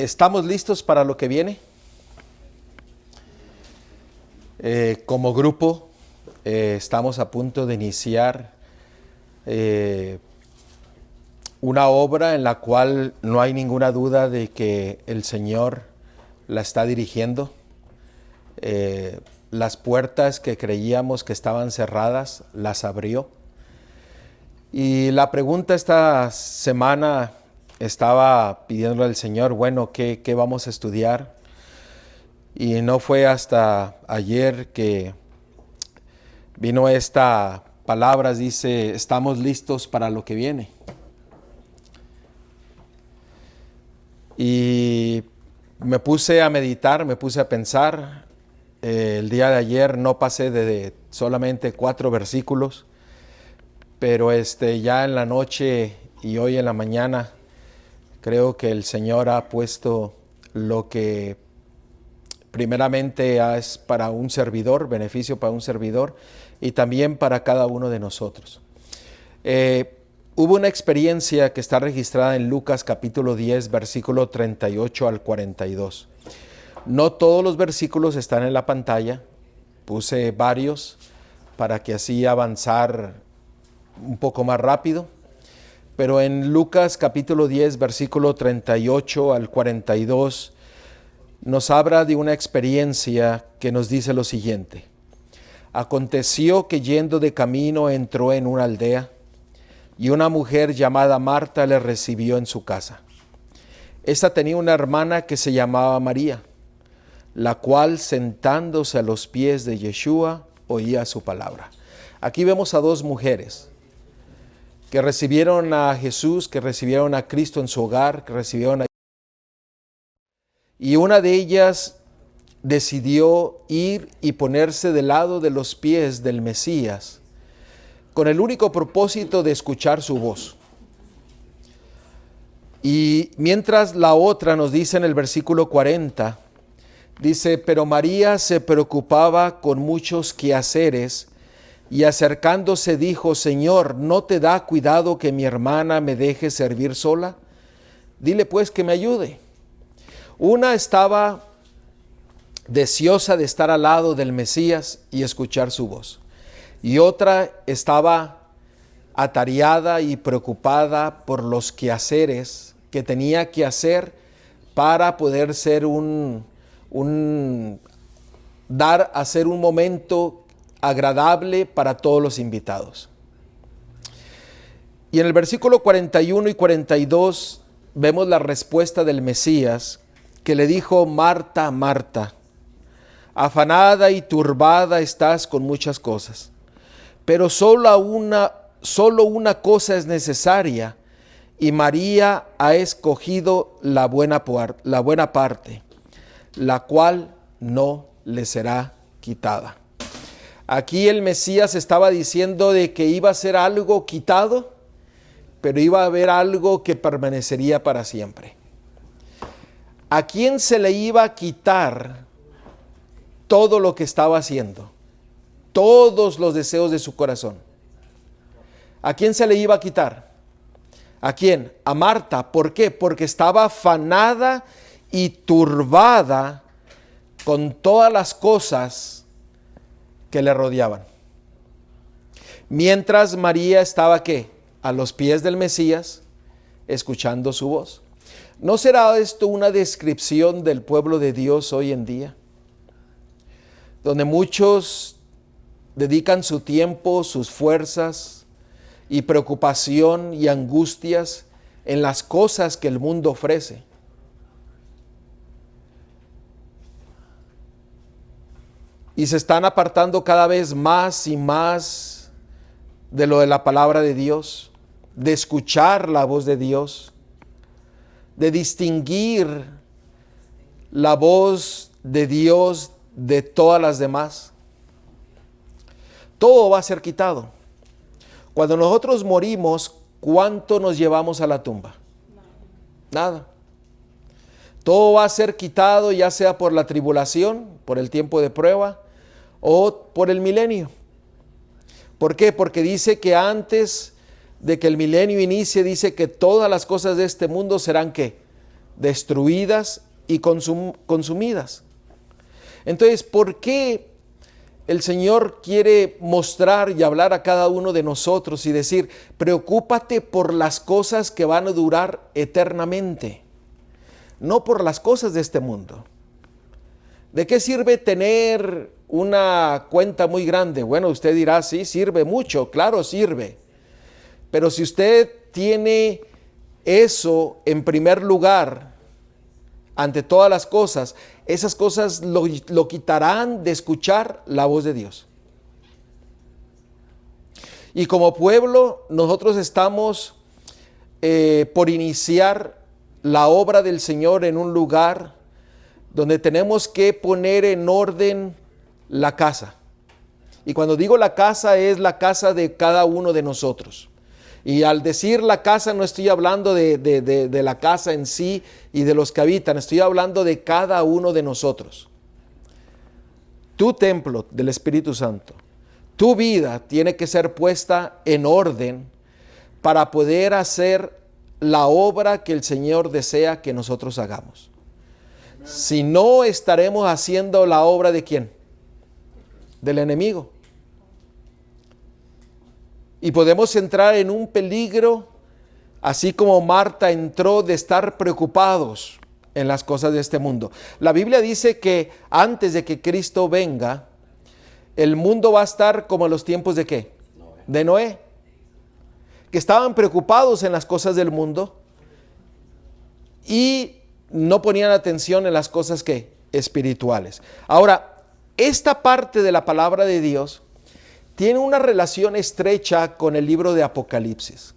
¿Estamos listos para lo que viene? Como grupo estamos a punto de iniciar una obra en la cual no hay ninguna duda de que el Señor la está dirigiendo. Las puertas que creíamos que estaban cerradas, las abrió. Y la pregunta esta semana estaba pidiéndole al Señor, bueno, ¿qué vamos a estudiar? Y no fue hasta ayer que vino esta palabra, dice, estamos listos para lo que viene. Y me puse a meditar, me puse a pensar. El día de ayer no pasé de solamente 4 versículos, pero ya en la noche y hoy en la mañana creo que el Señor ha puesto lo que primeramente es para un servidor, beneficio para un servidor y también para cada uno de nosotros. Hubo una experiencia que está registrada en Lucas capítulo 10, versículo 38 al 42. No todos los versículos están en la pantalla, puse varios para que así avanzar un poco más rápido. Pero en Lucas capítulo 10, versículo 38 al 42, nos habla de una experiencia que nos dice lo siguiente. Aconteció que yendo de camino entró en una aldea, y una mujer llamada Marta le recibió en su casa. Esta tenía una hermana que se llamaba María, la cual sentándose a los pies de Yeshua oía su palabra. Aquí vemos a 2 mujeres que recibieron a Jesús, que recibieron a Cristo en su hogar, que recibieron a... Y una de ellas decidió ir y ponerse del lado de los pies del Mesías, con el único propósito de escuchar su voz. Y mientras la otra nos dice en el versículo 40, dice, pero María se preocupaba con muchos quehaceres, y acercándose dijo, Señor, ¿no te da cuidado que mi hermana me deje servir sola? Dile pues que me ayude. Una estaba deseosa de estar al lado del Mesías y escuchar su voz. Y otra estaba atareada y preocupada por los quehaceres que tenía que hacer para poder ser hacer un momento agradable para todos los invitados. Y en el versículo 41 y 42 vemos la respuesta del Mesías, que le dijo, Marta, Marta, afanada y turbada estás con muchas cosas, pero solo una cosa es necesaria, y María ha escogido la buena parte, la cual no le será quitada. Aquí el Mesías estaba diciendo de que iba a ser algo quitado, pero iba a haber algo que permanecería para siempre. ¿A quién se le iba a quitar todo lo que estaba haciendo? Todos los deseos de su corazón. ¿A quién se le iba a quitar? ¿A quién? A Marta. ¿Por qué? Porque estaba afanada y turbada con todas las cosas que le rodeaban. Mientras María estaba, ¿qué? A los pies del Mesías, escuchando su voz. ¿No será esto una descripción del pueblo de Dios hoy en día? Donde muchos dedican su tiempo, sus fuerzas y preocupación y angustias en las cosas que el mundo ofrece. Y se están apartando cada vez más y más de lo de la palabra de Dios, de escuchar la voz de Dios, de distinguir la voz de Dios de todas las demás. Todo va a ser quitado. Cuando nosotros morimos, ¿cuánto nos llevamos a la tumba? Nada. Todo va a ser quitado, ya sea por la tribulación, por el tiempo de prueba, o por el milenio. ¿Por qué? Porque dice que antes de que el milenio inicie, dice que todas las cosas de este mundo serán ¿qué? destruidas y consumidas. Entonces, ¿por qué el Señor quiere mostrar y hablar a cada uno de nosotros y decir, preocúpate por las cosas que van a durar eternamente, no por las cosas de este mundo? ¿De qué sirve tener una cuenta muy grande? Bueno, usted dirá, sí, sirve mucho, claro, sirve. Pero si usted tiene eso en primer lugar, ante todas las cosas, esas cosas lo quitarán de escuchar la voz de Dios. Y como pueblo, nosotros estamos por iniciar la obra del Señor en un lugar donde tenemos que poner en orden la casa. Y cuando digo la casa, es la casa de cada uno de nosotros. Y al decir la casa, no estoy hablando de la casa en sí y de los que habitan, estoy hablando de cada uno de nosotros. Tu templo del Espíritu Santo, tu vida tiene que ser puesta en orden para poder hacer la obra que el Señor desea que nosotros hagamos. Si no, estaremos haciendo la obra ¿de quién? Del enemigo. Y podemos entrar en un peligro, así como Marta entró, de estar preocupados en las cosas de este mundo. La Biblia dice que antes de que Cristo venga, el mundo va a estar como en los tiempos ¿de qué? De Noé. Que estaban preocupados en las cosas del mundo y no ponían atención en las cosas ¿qué? Espirituales. Ahora, esta parte de la palabra de Dios tiene una relación estrecha con el libro de Apocalipsis.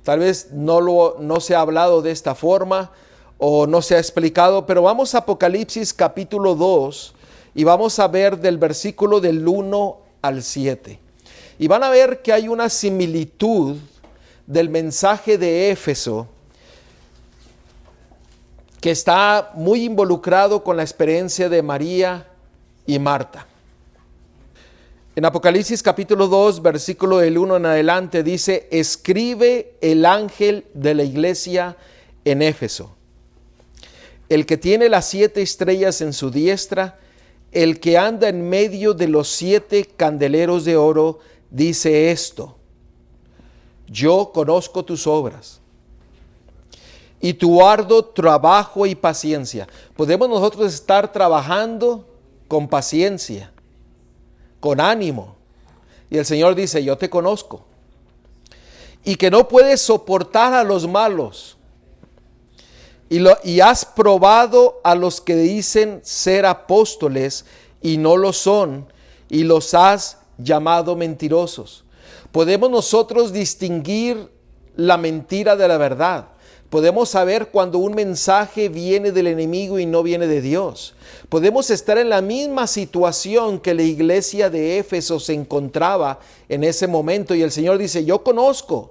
Tal vez no se ha hablado de esta forma o no se ha explicado, pero vamos a Apocalipsis capítulo 2 y vamos a ver del versículo del 1 al 7. Y van a ver que hay una similitud del mensaje de Éfeso que está muy involucrado con la experiencia de María y Marta. En Apocalipsis capítulo 2, versículo del 1 en adelante dice, escribe el ángel de la iglesia en Éfeso, el que tiene las 7 estrellas en su diestra, el que anda en medio de los 7 candeleros de oro, dice esto, yo conozco tus obras y tu arduo trabajo y paciencia. Podemos nosotros estar trabajando con paciencia, con ánimo. Y el Señor dice, yo te conozco. Y que no puedes soportar a los malos. Y has probado a los que dicen ser apóstoles y no lo son. Y los has llamado mentirosos. Podemos nosotros distinguir la mentira de la verdad. Podemos saber cuando un mensaje viene del enemigo y no viene de Dios. Podemos estar en la misma situación que la iglesia de Éfeso se encontraba en ese momento. Y el Señor dice, yo conozco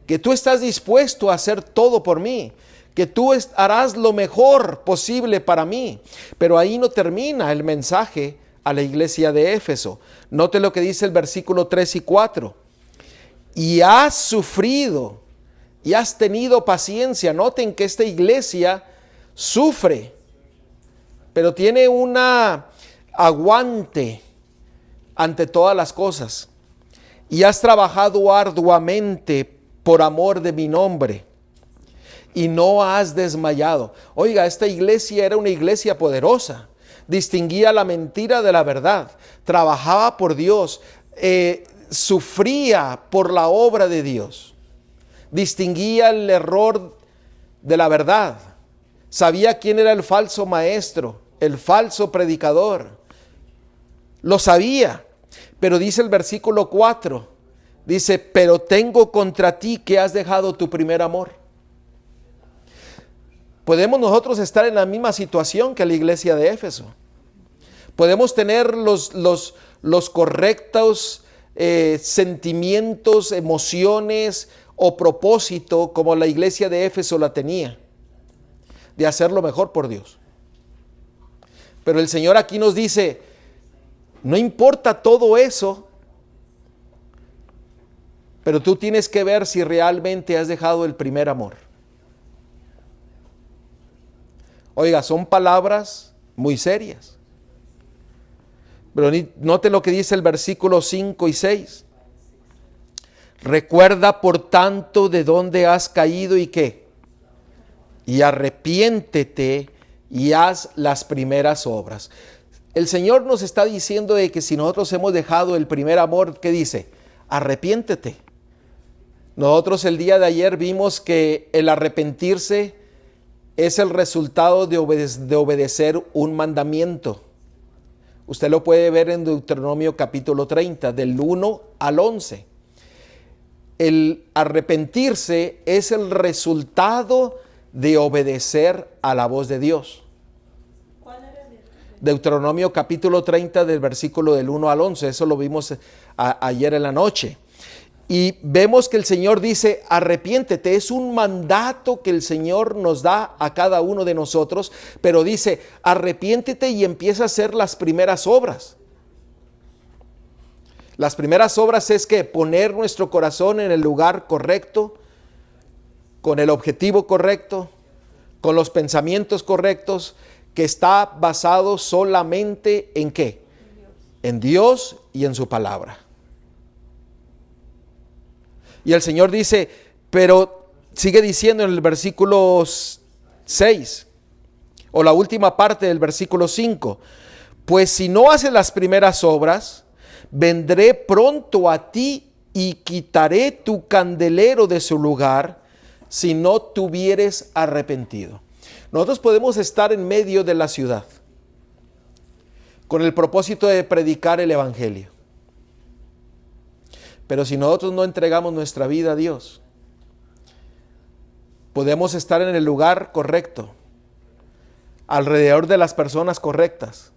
que tú estás dispuesto a hacer todo por mí, que tú harás lo mejor posible para mí. Pero ahí no termina el mensaje a la iglesia de Éfeso. Note lo que dice el versículo 3 y 4. Y has sufrido y has tenido paciencia. Noten que esta iglesia sufre, pero tiene una aguante ante todas las cosas. Y has trabajado arduamente por amor de mi nombre y no has desmayado. Oiga, esta iglesia era una iglesia poderosa. Distinguía la mentira de la verdad. Trabajaba por Dios. Sufría por la obra de Dios. Distinguía el error de la verdad. Sabía quién era el falso maestro, el falso predicador. Lo sabía. Pero dice el versículo 4, dice, pero tengo contra ti que has dejado tu primer amor. Podemos nosotros estar en la misma situación que la iglesia de Éfeso. Podemos tener los correctos sentimientos, emociones o propósito como la iglesia de Éfeso la tenía, de hacer lo mejor por Dios. Pero el Señor aquí nos dice, no importa todo eso, pero tú tienes que ver si realmente has dejado el primer amor. Oiga, son palabras muy serias. Pero note lo que dice el versículo 5 y 6. Recuerda por tanto de dónde has caído y qué. Y arrepiéntete y haz las primeras obras. El Señor nos está diciendo de que si nosotros hemos dejado el primer amor, ¿qué dice? Arrepiéntete. Nosotros el día de ayer vimos que el arrepentirse es el resultado de obedecer un mandamiento. Usted lo puede ver en Deuteronomio capítulo 30, del 1 al 11. El arrepentirse es el resultado de obedecer a la voz de Dios. ¿Cuál era el? Deuteronomio capítulo 30 del versículo del 1 al 11, eso lo vimos ayer en la noche. Y vemos que el Señor dice, arrepiéntete, es un mandato que el Señor nos da a cada uno de nosotros, pero dice, arrepiéntete y empieza a hacer las primeras obras. Las primeras obras es que poner nuestro corazón en el lugar correcto, con el objetivo correcto, con los pensamientos correctos, que está basado solamente ¿en qué? En Dios y en su palabra. Y el Señor dice, pero sigue diciendo en el versículo 6, o la última parte del versículo 5, pues si no haces las primeras obras, vendré pronto a ti y quitaré tu candelero de su lugar si no te hubieres arrepentido. Nosotros podemos estar en medio de la ciudad con el propósito de predicar el evangelio. Pero si nosotros no entregamos nuestra vida a Dios, podemos estar en el lugar correcto, alrededor de las personas correctas.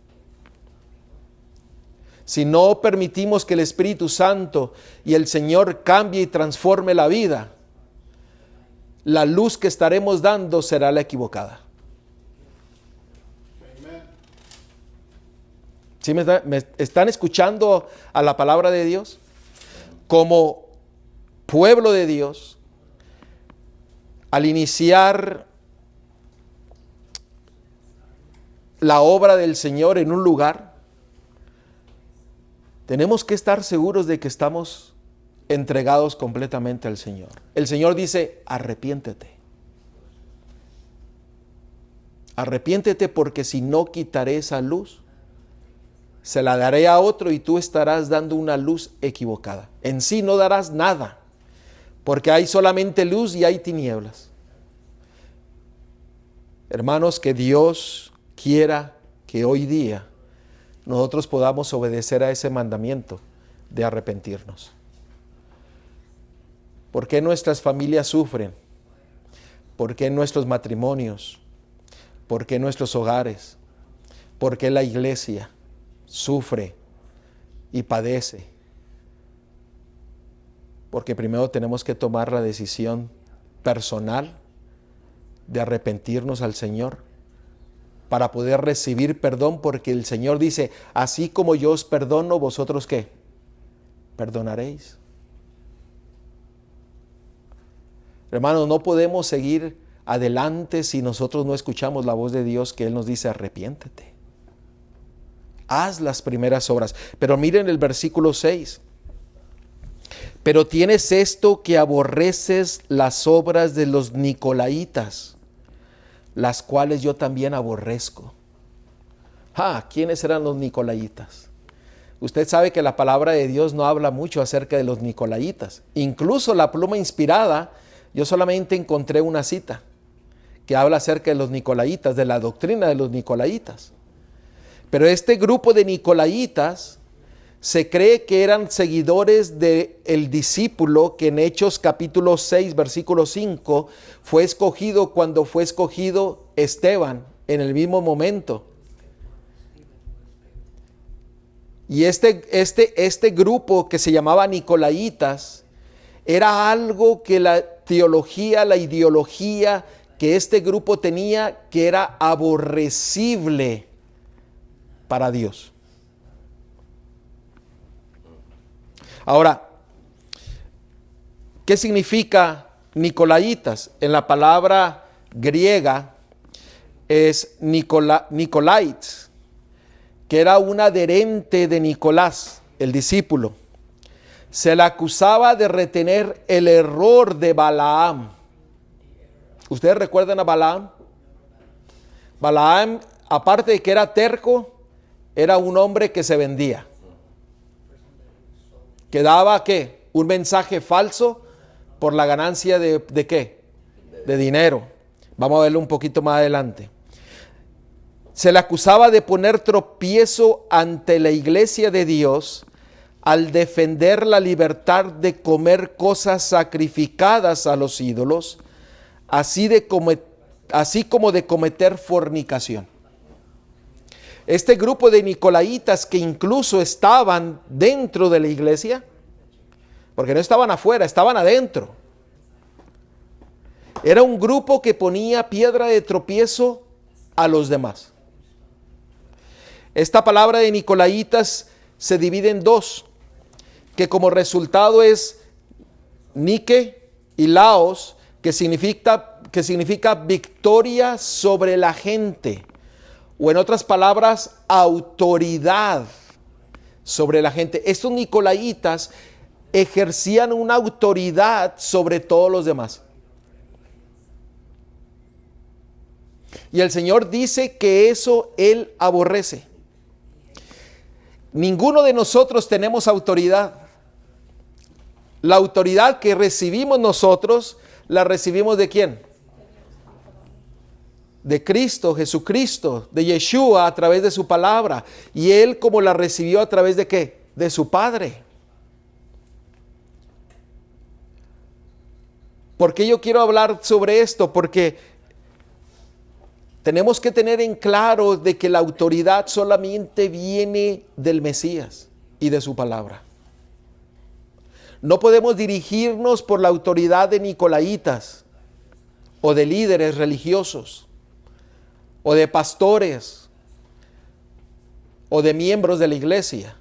Si no permitimos que el Espíritu Santo y el Señor cambie y transforme la vida, la luz que estaremos dando será la equivocada. ¿Sí me están escuchando a la palabra de Dios? Como pueblo de Dios, al iniciar la obra del Señor en un lugar, tenemos que estar seguros de que estamos entregados completamente al Señor. El Señor dice, arrepiéntete. Arrepiéntete porque si no quitaré esa luz, se la daré a otro y tú estarás dando una luz equivocada. En sí no darás nada, porque hay solamente luz y hay tinieblas. Hermanos, que Dios quiera que hoy día nosotros podamos obedecer a ese mandamiento de arrepentirnos. ¿Por qué nuestras familias sufren? ¿Por qué nuestros matrimonios? ¿Por qué nuestros hogares? ¿Por qué la iglesia sufre y padece? Porque primero tenemos que tomar la decisión personal de arrepentirnos al Señor para poder recibir perdón, porque el Señor dice, así como yo os perdono, vosotros ¿qué? Perdonaréis. Hermanos, no podemos seguir adelante si nosotros no escuchamos la voz de Dios, que Él nos dice, arrepiéntete. Haz las primeras obras. Pero miren el versículo 6. Pero tienes esto, que aborreces las obras de los nicolaitas, las cuales yo también aborrezco. ¿Quiénes eran los nicolaitas? Usted sabe que la palabra de Dios no habla mucho acerca de los nicolaitas. Incluso la pluma inspirada, yo solamente encontré una cita que habla acerca de los nicolaitas, de la doctrina de los nicolaitas. Pero este grupo de nicolaitas se cree que eran seguidores del discípulo que en Hechos capítulo 6, versículo 5, fue escogido cuando fue escogido Esteban en el mismo momento. Y este grupo que se llamaba nicolaitas era algo que la teología, la ideología que este grupo tenía, que era aborrecible para Dios. Ahora, ¿qué significa nicolaitas? En la palabra griega es Nicolaites, que era un adherente de Nicolás, el discípulo. Se le acusaba de retener el error de Balaam. ¿Ustedes recuerdan a Balaam? Balaam, aparte de que era terco, era un hombre que se vendía. Que daba, ¿qué? Un mensaje falso por la ganancia de ¿qué? De dinero. Vamos a verlo un poquito más adelante. Se le acusaba de poner tropiezo ante la iglesia de Dios al defender la libertad de comer cosas sacrificadas a los ídolos, así como de cometer fornicación. Este grupo de nicolaitas, que incluso estaban dentro de la iglesia, porque no estaban afuera, estaban adentro, era un grupo que ponía piedra de tropiezo a los demás. Esta palabra de nicolaitas se divide en dos, que como resultado es Nike y Laos, que significa victoria sobre la gente, o en otras palabras, autoridad sobre la gente. Estos nicolaitas ejercían una autoridad sobre todos los demás. Y el Señor dice que eso Él aborrece. Ninguno de nosotros tenemos autoridad. La autoridad que recibimos nosotros, la recibimos ¿de quién? De Cristo, Jesucristo, de Yeshua, a través de su palabra. Y Él como la recibió a través de ¿qué? De su Padre. ¿Por qué yo quiero hablar sobre esto? Porque tenemos que tener en claro de que la autoridad solamente viene del Mesías y de su palabra. No podemos dirigirnos por la autoridad de nicolaitas o de líderes religiosos o de pastores o de miembros de la iglesia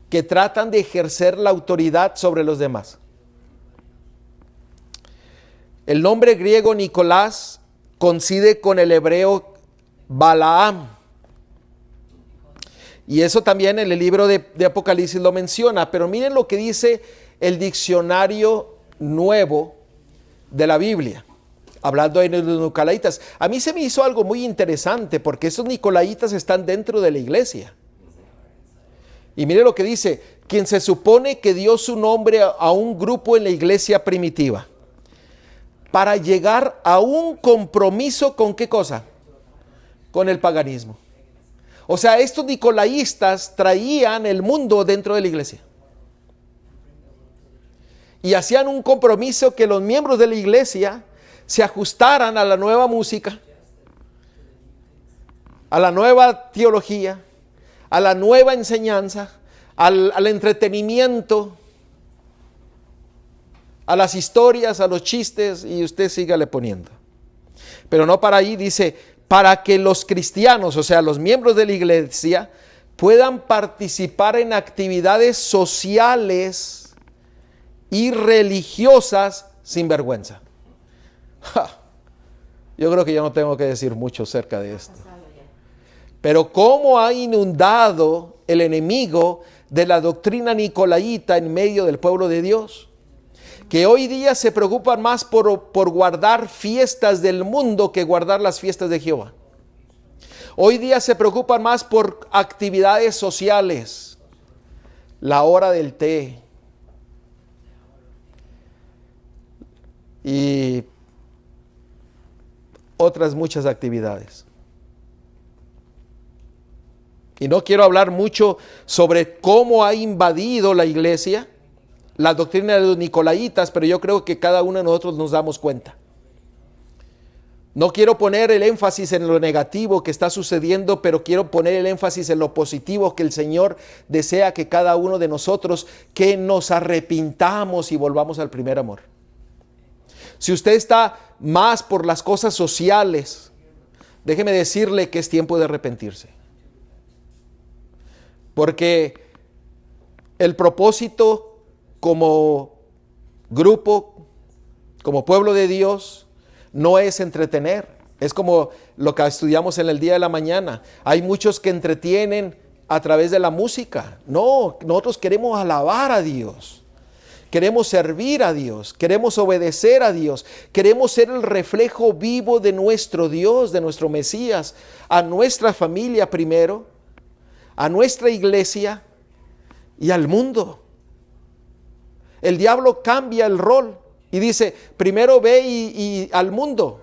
que tratan de ejercer la autoridad sobre los demás. El nombre griego Nicolás coincide con el hebreo Balaam. Y eso también en el libro de Apocalipsis lo menciona. Pero miren lo que dice el diccionario nuevo de la Biblia, hablando de los nicolaitas. A mí se me hizo algo muy interesante, porque esos nicolaitas están dentro de la iglesia. Y miren lo que dice: quien se supone que dio su nombre a un grupo en la iglesia primitiva, para llegar a un compromiso ¿con qué cosa? Con el paganismo. O sea, estos nicolaístas traían el mundo dentro de la iglesia. Y hacían un compromiso que los miembros de la iglesia se ajustaran a la nueva música, a la nueva teología, a la nueva enseñanza, al entretenimiento, a las historias, a los chistes, y usted sígale poniendo. Pero no para ahí, dice, para que los cristianos, o sea, los miembros de la iglesia, puedan participar en actividades sociales y religiosas sin vergüenza. Yo creo que yo no tengo que decir mucho acerca de esto. Pero cómo ha inundado el enemigo de la doctrina nicolaíta en medio del pueblo de Dios, que hoy día se preocupan más por guardar fiestas del mundo que guardar las fiestas de Jehová. Hoy día se preocupan más por actividades sociales, la hora del té y otras muchas actividades. Y no quiero hablar mucho sobre cómo ha invadido la iglesia la doctrina de los nicolaitas, pero yo creo que cada uno de nosotros nos damos cuenta. No quiero poner el énfasis en lo negativo que está sucediendo, pero quiero poner el énfasis en lo positivo que el Señor desea que cada uno de nosotros, que nos arrepintamos y volvamos al primer amor. Si usted está más por las cosas sociales, déjeme decirle que es tiempo de arrepentirse. Porque el propósito como grupo, como pueblo de Dios, no es entretener, Es como lo que estudiamos en el día de la mañana. Hay muchos que entretienen a través de la música. No, nosotros queremos alabar a Dios. Queremos servir a Dios. Queremos obedecer a Dios. Queremos ser el reflejo vivo de nuestro Dios, de nuestro Mesías, a nuestra familia primero, a nuestra iglesia y al mundo. El diablo cambia el rol y dice, primero ve y al mundo.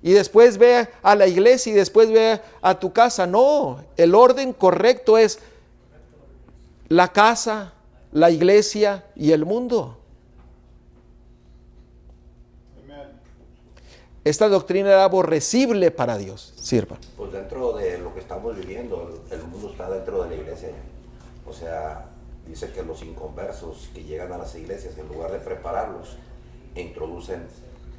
Y después ve a la iglesia y después ve a tu casa. No, el orden correcto es la casa, la iglesia y el mundo. Esta doctrina era aborrecible para Dios. Sirva. Pues dentro de lo que estamos viviendo, el mundo está dentro de la iglesia. O sea, dice que los inconversos que llegan a las iglesias, en lugar de prepararlos, introducen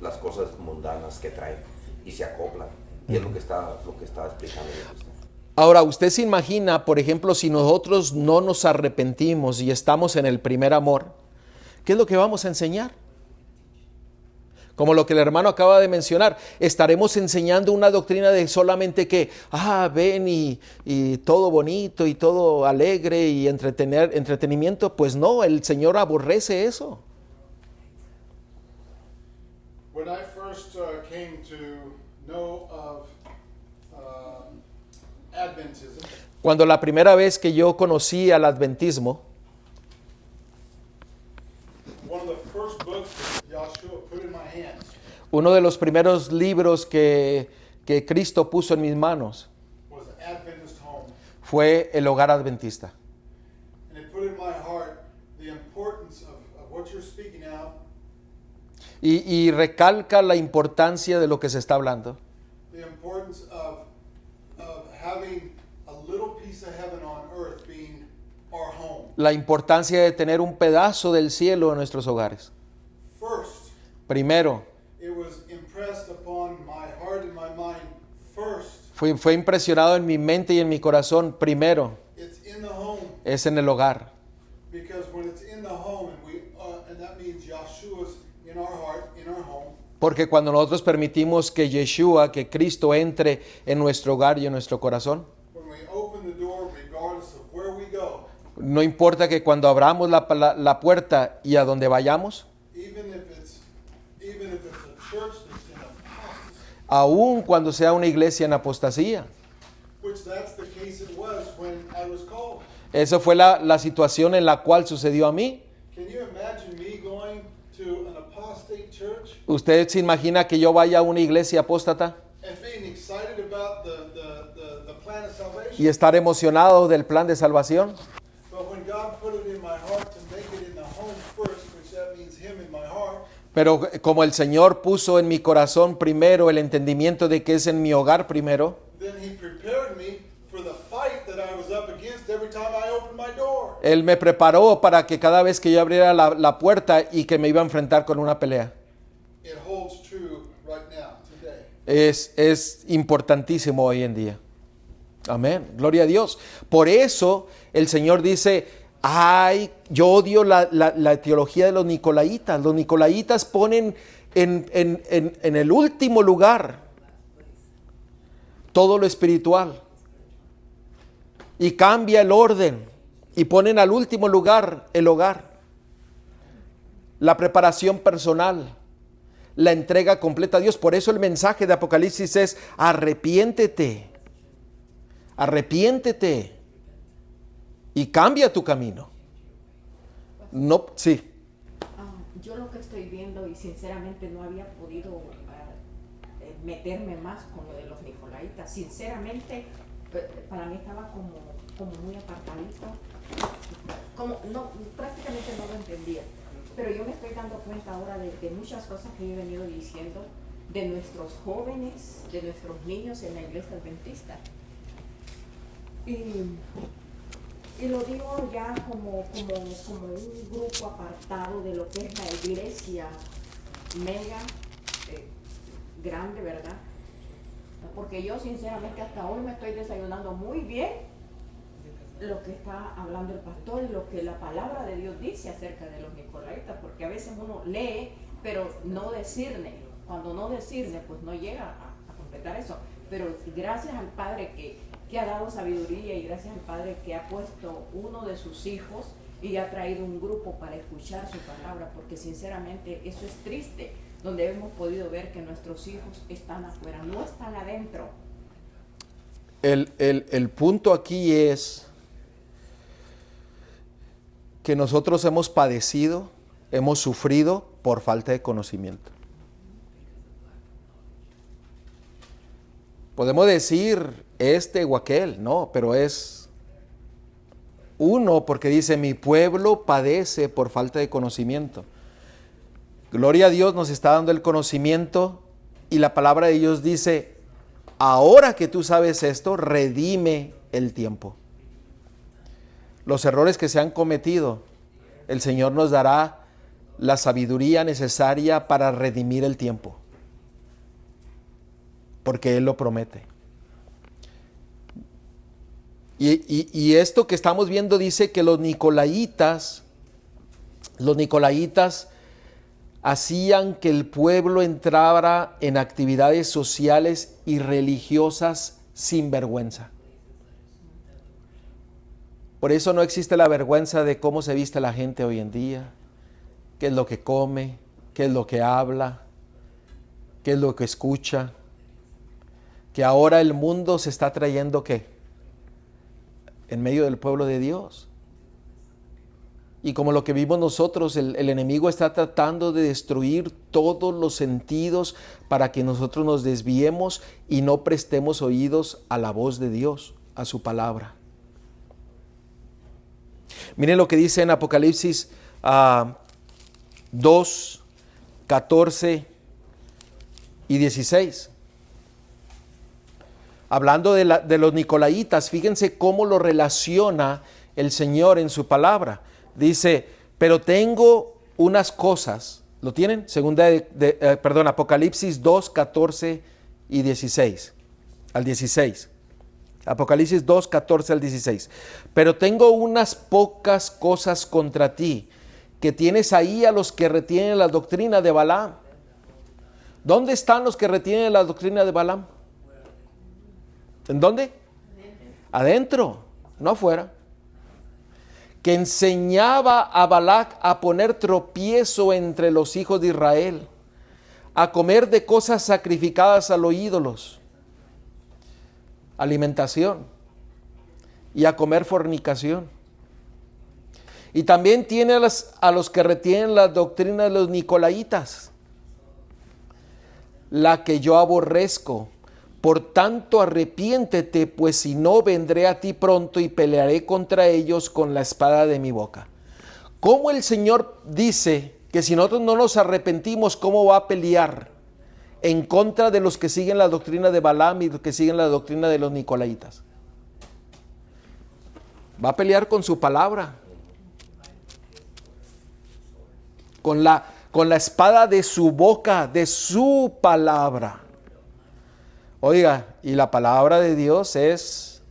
las cosas mundanas que traen y se acoplan. Y es lo que está explicando Dios. Ahora, usted se imagina, por ejemplo, si nosotros no nos arrepentimos y estamos en el primer amor, ¿qué es lo que vamos a enseñar? Como lo que el hermano acaba de mencionar, estaremos enseñando una doctrina de solamente que, ven y todo bonito y todo alegre y entretenimiento. Pues no, el Señor aborrece eso. When I first came to know of Adventism, Cuando la primera vez que yo conocí al adventismo, one of the first books that Joshua put in my hands uno de los primeros libros que Cristo puso en mis manos was The Adventist Home. fue El Hogar Adventista. And it put in my heart the importance of what you're speaking now, Y recalca la importancia de lo que se está hablando. the importance of having a little piece of heaven on earth being our home. La importancia de tener un pedazo del cielo en nuestros hogares. First, Primero, it was impressed upon my heart and my mind. First, fue impresionado en mi mente y en mi corazón. Primero, it's in the home. es en el hogar. Because when it's in the home, and that means Yahshua's in our heart, in our home, Porque cuando nosotros permitimos que Yeshua, que Cristo entre en nuestro hogar y en nuestro corazón, when we open the door, regardless of where we go, no importa que cuando abramos la puerta y a donde vayamos, even if it's a church that's in apostasy, aun cuando sea una iglesia en apostasía. which that's the case it was when I was called. Esa fue la situación en la cual sucedió a mí. Can you imagine me going to an apostate church ¿Usted se imagina que yo vaya a una iglesia apóstata and being excited about the plan of salvation? y estar emocionado del plan de salvación? But when God put it in my heart to make it in the home first, which that means Him in my heart, Pero como el Señor puso en mi corazón primero el entendimiento de que es en mi hogar primero, then He prepared me for the fight that I was up against every time I opened my door. Él me preparó para que cada vez que yo abriera la puerta y que me iba a enfrentar con una pelea. It holds true right now, today. Es importantísimo hoy en día. Amén. Gloria a Dios. Por eso el Señor dice, yo odio la teología de los nicolaitas. Los nicolaitas ponen en el último lugar todo lo espiritual. Y cambia el orden. Y ponen al último lugar el hogar. La preparación personal. La entrega completa a Dios. Por eso el mensaje de Apocalipsis es arrepiéntete. Arrepiéntete y cambia tu camino. No, sí. Yo lo que estoy viendo, y sinceramente no había podido meterme más con lo de los nicolaitas. Sinceramente, para mí estaba como muy apartadito. Prácticamente no lo entendía. Pero yo me estoy dando cuenta ahora de muchas cosas que yo he venido diciendo de nuestros jóvenes, de nuestros niños en la iglesia adventista. Y lo digo ya como un grupo apartado de lo que es la iglesia mega grande, ¿verdad? Porque yo sinceramente hasta hoy me estoy desayunando muy bien lo que está hablando el pastor y lo que la palabra de Dios dice acerca de los nicolaitas, porque a veces uno lee, pero no discierne. Cuando no discierne, pues no llega a respetar eso. Pero gracias al Padre que ha dado sabiduría y gracias al Padre que ha puesto uno de sus hijos y ha traído un grupo para escuchar su palabra, porque sinceramente eso es triste, donde hemos podido ver que nuestros hijos están afuera, no están adentro. El punto aquí es que nosotros hemos padecido, hemos sufrido por falta de conocimiento. Podemos decir este o aquel, no, pero es uno porque dice mi pueblo padece por falta de conocimiento. Gloria a Dios nos está dando el conocimiento y la palabra de Dios dice, ahora que tú sabes esto, redime el tiempo. Los errores que se han cometido, el Señor nos dará la sabiduría necesaria para redimir el tiempo. Porque Él lo promete. Y esto que estamos viendo dice que los nicolaitas hacían que el pueblo entrara en actividades sociales y religiosas sin vergüenza. Por eso no existe la vergüenza de cómo se viste la gente hoy en día, qué es lo que come, qué es lo que habla, qué es lo que escucha. Que ahora el mundo se está trayendo ¿qué? En medio del pueblo de Dios. Y como lo que vimos nosotros, el enemigo está tratando de destruir todos los sentidos para que nosotros nos desviemos y no prestemos oídos a la voz de Dios, a su palabra. Miren lo que dice en Apocalipsis 2, 14 y 16. Hablando de los nicolaitas, fíjense cómo lo relaciona el Señor en su palabra. Dice, pero tengo unas cosas, ¿lo tienen? Apocalipsis 2, 14 y 16, al 16. Apocalipsis 2, 14 al 16. Pero tengo unas pocas cosas contra ti, que tienes ahí a los que retienen la doctrina de Balaam. ¿Dónde están los que retienen la doctrina de Balaam? ¿En dónde? Adentro, no afuera. Que enseñaba a Balac a poner tropiezo entre los hijos de Israel, a comer de cosas sacrificadas a los ídolos, alimentación, y a comer fornicación. Y también tiene a los que retienen la doctrina de los nicolaitas, la que yo aborrezco. Por tanto, arrepiéntete, pues si no, vendré a ti pronto y pelearé contra ellos con la espada de mi boca. ¿Cómo el Señor dice que si nosotros no nos arrepentimos, cómo va a pelear en contra de los que siguen la doctrina de Balaam y los que siguen la doctrina de los nicolaitas? Va a pelear con su palabra, con la espada de su boca, de su palabra. Oiga, y la palabra de Dios es,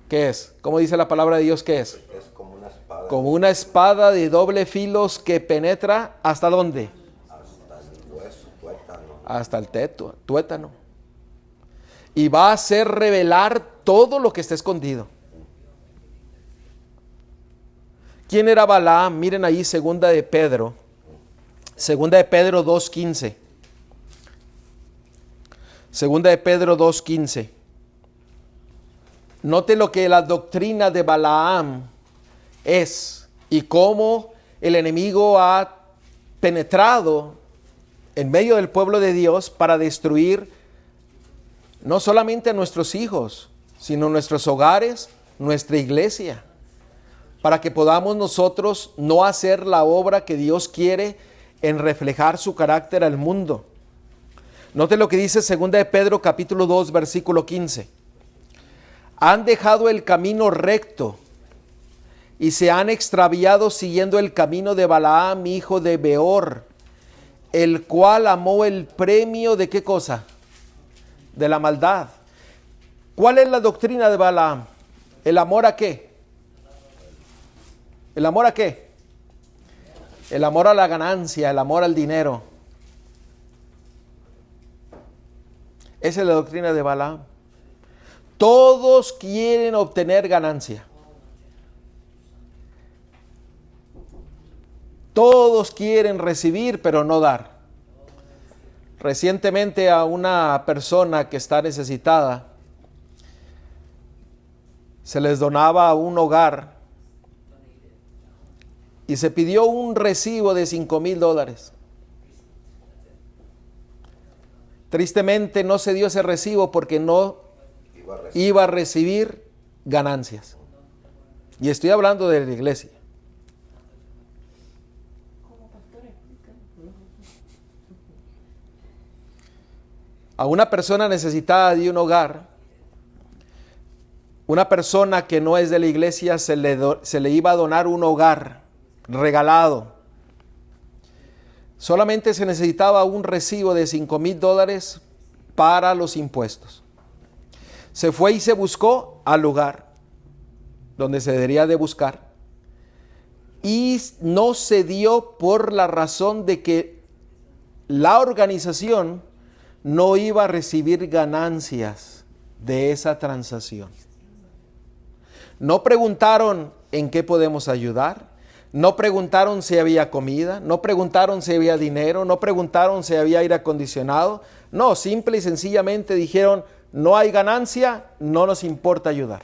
¿qué es? ¿Cómo dice la palabra de Dios que es? Es como una espada. Como una espada de doble filo que penetra, ¿hasta dónde? Hasta el hueso, tuétano. Hasta el tuétano. Y va a hacer revelar todo lo que está escondido. ¿Quién era Balaam? Miren ahí, segunda de Pedro 2:15. Segunda de Pedro 2:15. Note lo que la doctrina de Balaam es y cómo el enemigo ha penetrado en medio del pueblo de Dios para destruir no solamente a nuestros hijos, sino nuestros hogares, nuestra iglesia, para que podamos nosotros no hacer la obra que Dios quiere en reflejar su carácter al mundo. Note lo que dice 2 de Pedro capítulo 2 versículo 15. Han dejado el camino recto y se han extraviado siguiendo el camino de Balaam, hijo de Beor, el cual amó el premio de ¿qué cosa? De la maldad. ¿Cuál es la doctrina de Balaam? ¿El amor a qué? ¿El amor a qué? El amor a la ganancia, el amor al dinero. Esa es la doctrina de Balaam. Todos quieren obtener ganancia. Todos quieren recibir, pero no dar. Recientemente a una persona que está necesitada, se les donaba un hogar y se pidió un recibo de $5,000. Tristemente no se dio ese recibo porque no iba a recibir ganancias. Y estoy hablando de la iglesia. A una persona necesitada de un hogar, una persona que no es de la iglesia, se le iba a donar un hogar regalado. Solamente se necesitaba un recibo de $5,000 para los impuestos. Se fue y se buscó al lugar donde se debería de buscar. Y no se dio por la razón de que la organización no iba a recibir ganancias de esa transacción. No preguntaron en qué podemos ayudar, no preguntaron si había comida, no preguntaron si había dinero, no preguntaron si había aire acondicionado. No, simple y sencillamente dijeron, no hay ganancia, no nos importa ayudar.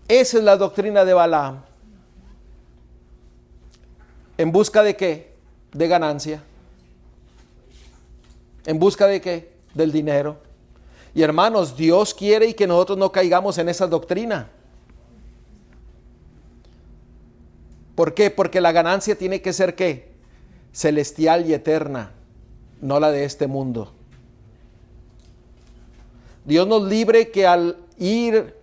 Esa es la doctrina de Balaam. ¿En busca de qué? De ganancia. ¿En busca de qué? Del dinero. Y hermanos, Dios quiere y que nosotros no caigamos en esa doctrina. ¿Por qué? Porque la ganancia tiene que ser ¿qué? Celestial y eterna, no la de este mundo. Dios nos libre que al ir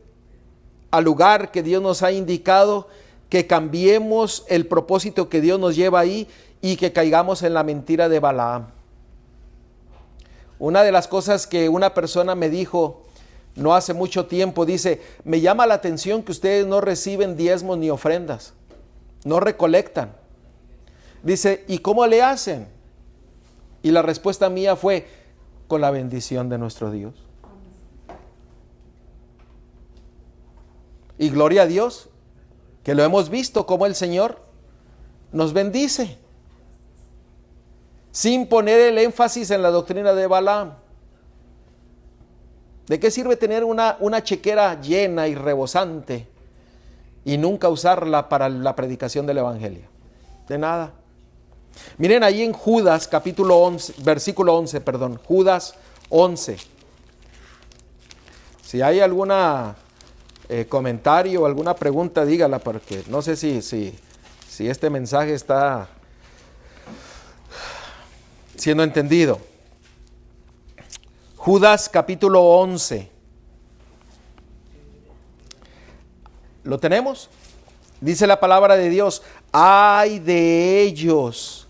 al lugar que Dios nos ha indicado, que cambiemos el propósito que Dios nos lleva ahí y que caigamos en la mentira de Balaam. Una de las cosas que una persona me dijo no hace mucho tiempo, dice, me llama la atención que ustedes no reciben diezmos ni ofrendas, no recolectan. Dice, ¿y cómo le hacen? Y la respuesta mía fue, con la bendición de nuestro Dios. Y gloria a Dios, que lo hemos visto como el Señor nos bendice, sin poner el énfasis en la doctrina de Balaam. ¿De qué sirve tener una chequera llena y rebosante y nunca usarla para la predicación del Evangelio? De nada. Miren ahí en Judas capítulo 11, versículo 11, perdón, Judas 11. Si hay alguna comentario o alguna pregunta, dígala, porque no sé si este mensaje está siendo entendido. Judas capítulo 11. ¿Lo tenemos? Dice la palabra de Dios, ay de ellos,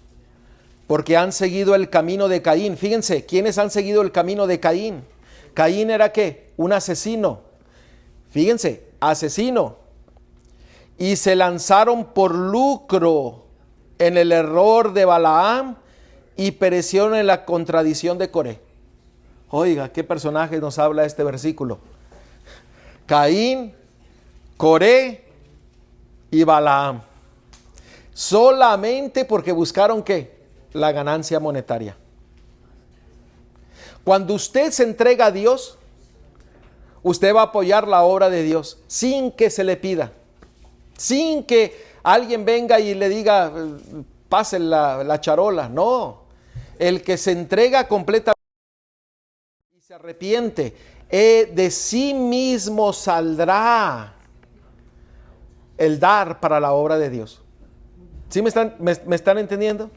porque han seguido el camino de Caín. Fíjense, ¿quiénes han seguido el camino de Caín? Caín era ¿qué? Un asesino. Fíjense, asesino. Y se lanzaron por lucro en el error de Balaam y perecieron en la contradicción de Coré. Oiga, ¿qué personaje nos habla este versículo? Caín, Coré y Balaam. Solamente porque buscaron ¿qué? La ganancia monetaria. Cuando usted se entrega a Dios, usted va a apoyar la obra de Dios sin que se le pida, sin que alguien venga y le diga, pase la charola. No, el que se entrega completamente y se arrepiente, de sí mismo saldrá el dar para la obra de Dios. ¿Sí me están entendiendo?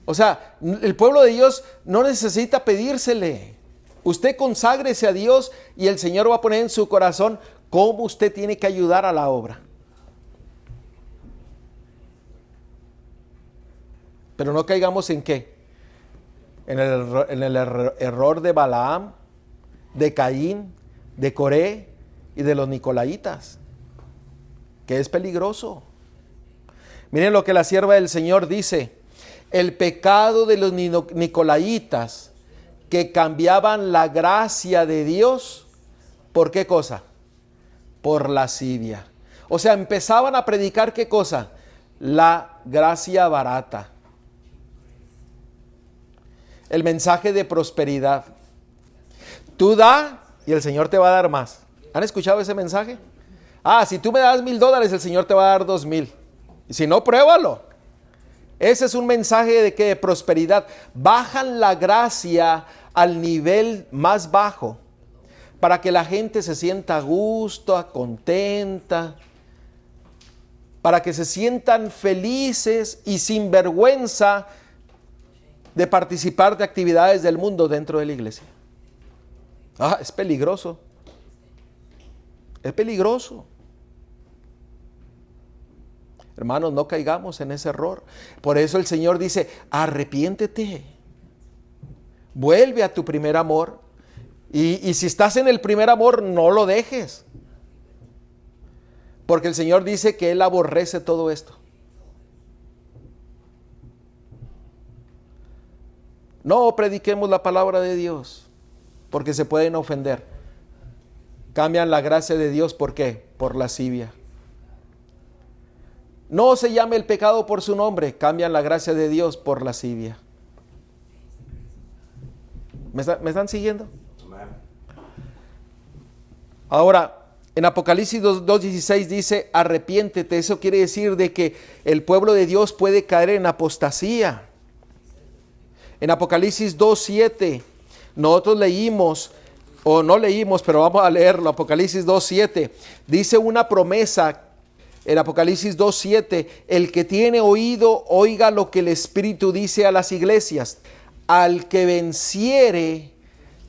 O sea, el pueblo de Dios no necesita pedírsele. Usted conságrese a Dios y el Señor va a poner en su corazón cómo usted tiene que ayudar a la obra. Pero no caigamos en ¿qué? En el error de Balaam, de Caín, de Coré y de los nicolaitas, que es peligroso. Miren lo que la sierva del Señor dice. El pecado de los nicolaitas que cambiaban la gracia de Dios. ¿Por qué cosa? Por lascivia. O sea, empezaban a predicar ¿qué cosa? La gracia barata. El mensaje de prosperidad. Tú da y el Señor te va a dar más. ¿Han escuchado ese mensaje? Si tú me das $1,000, el Señor te va a dar 2,000. Y si no, pruébalo. Ese es un mensaje de que de prosperidad. Bajan la gracia al nivel más bajo para que la gente se sienta a gusto, contenta, para que se sientan felices y sin vergüenza de participar de actividades del mundo dentro de la iglesia. Es peligroso. Es peligroso. Hermanos, no caigamos en ese error. Por eso el Señor dice, arrepiéntete. Vuelve a tu primer amor. Y si estás en el primer amor, no lo dejes. Porque el Señor dice que Él aborrece todo esto. No prediquemos la palabra de Dios, porque se pueden ofender. Cambian la gracia de Dios, ¿por qué? Por lascivia. No se llame el pecado por su nombre, cambian la gracia de Dios por lascivia. ¿Me están siguiendo? Ahora, en Apocalipsis 2:16 dice, arrepiéntete. Eso quiere decir de que el pueblo de Dios puede caer en apostasía. En Apocalipsis 2:7, nosotros leímos, o no leímos, pero vamos a leerlo. Apocalipsis 2:7, dice una promesa. En Apocalipsis 2:7, el que tiene oído, oiga lo que el Espíritu dice a las iglesias. Al que venciere,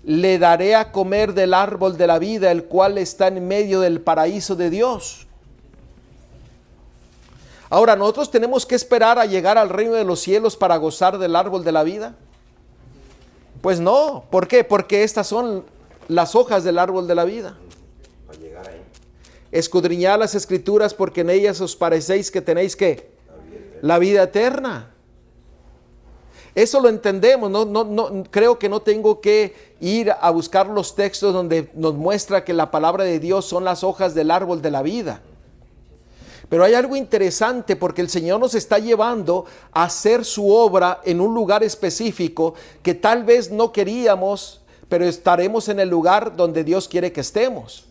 le daré a comer del árbol de la vida, el cual está en medio del paraíso de Dios. Ahora, ¿nosotros tenemos que esperar a llegar al reino de los cielos para gozar del árbol de la vida? Pues no. ¿Por qué? Porque estas son las hojas del árbol de la vida. Para llegar ahí. Escudriñad las escrituras, porque en ellas os parecéis que tenéis ¿qué? La vida eterna. Eso lo entendemos. No, creo que no tengo que ir a buscar los textos donde nos muestra que la palabra de Dios son las hojas del árbol de la vida. Pero hay algo interesante, porque el Señor nos está llevando a hacer su obra en un lugar específico que tal vez no queríamos, pero estaremos en el lugar donde Dios quiere que estemos.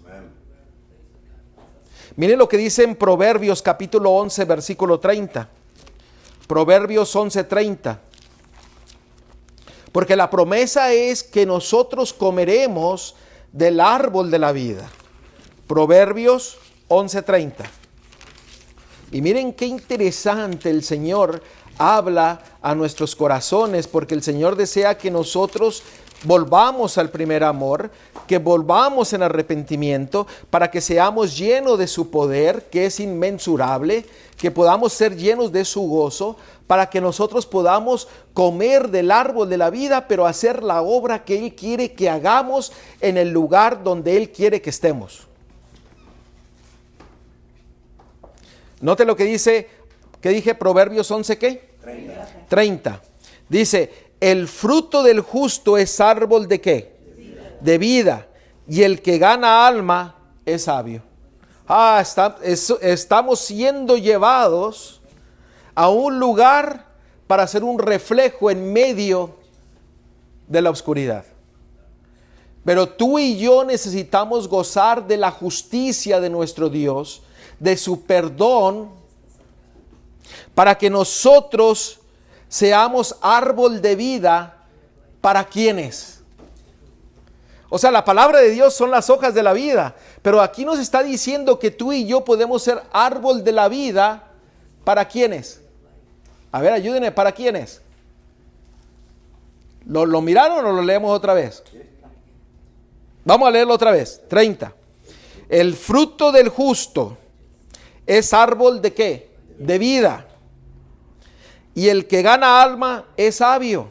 Miren lo que dice en Proverbios capítulo 11, versículo 30. Proverbios 11:30. Porque la promesa es que nosotros comeremos del árbol de la vida. Proverbios 11:30. Y miren qué interesante, el Señor habla a nuestros corazones, porque el Señor desea que nosotros volvamos al primer amor, que volvamos en arrepentimiento, para que seamos llenos de su poder, que es inmensurable, que podamos ser llenos de su gozo, para que nosotros podamos comer del árbol de la vida, pero hacer la obra que Él quiere que hagamos en el lugar donde Él quiere que estemos. Note lo que dice, que dije, Proverbios 11, ¿qué? 30. Dice, el fruto del justo es árbol de ¿qué? De vida. Y el que gana alma es sabio. Estamos siendo llevados a un lugar para ser un reflejo en medio de la oscuridad. Pero tú y yo necesitamos gozar de la justicia de nuestro Dios, de su perdón, para que nosotros seamos árbol de vida. ¿Para quiénes? O sea, la palabra de Dios son las hojas de la vida, pero aquí nos está diciendo que tú y yo podemos ser árbol de la vida. ¿Para quiénes? A ver, ayúdenme, ¿para quiénes? ¿Lo miraron o lo leemos otra vez? Vamos a leerlo otra vez. 30. El fruto del justo es árbol de ¿qué? De vida. Y el que gana alma es sabio.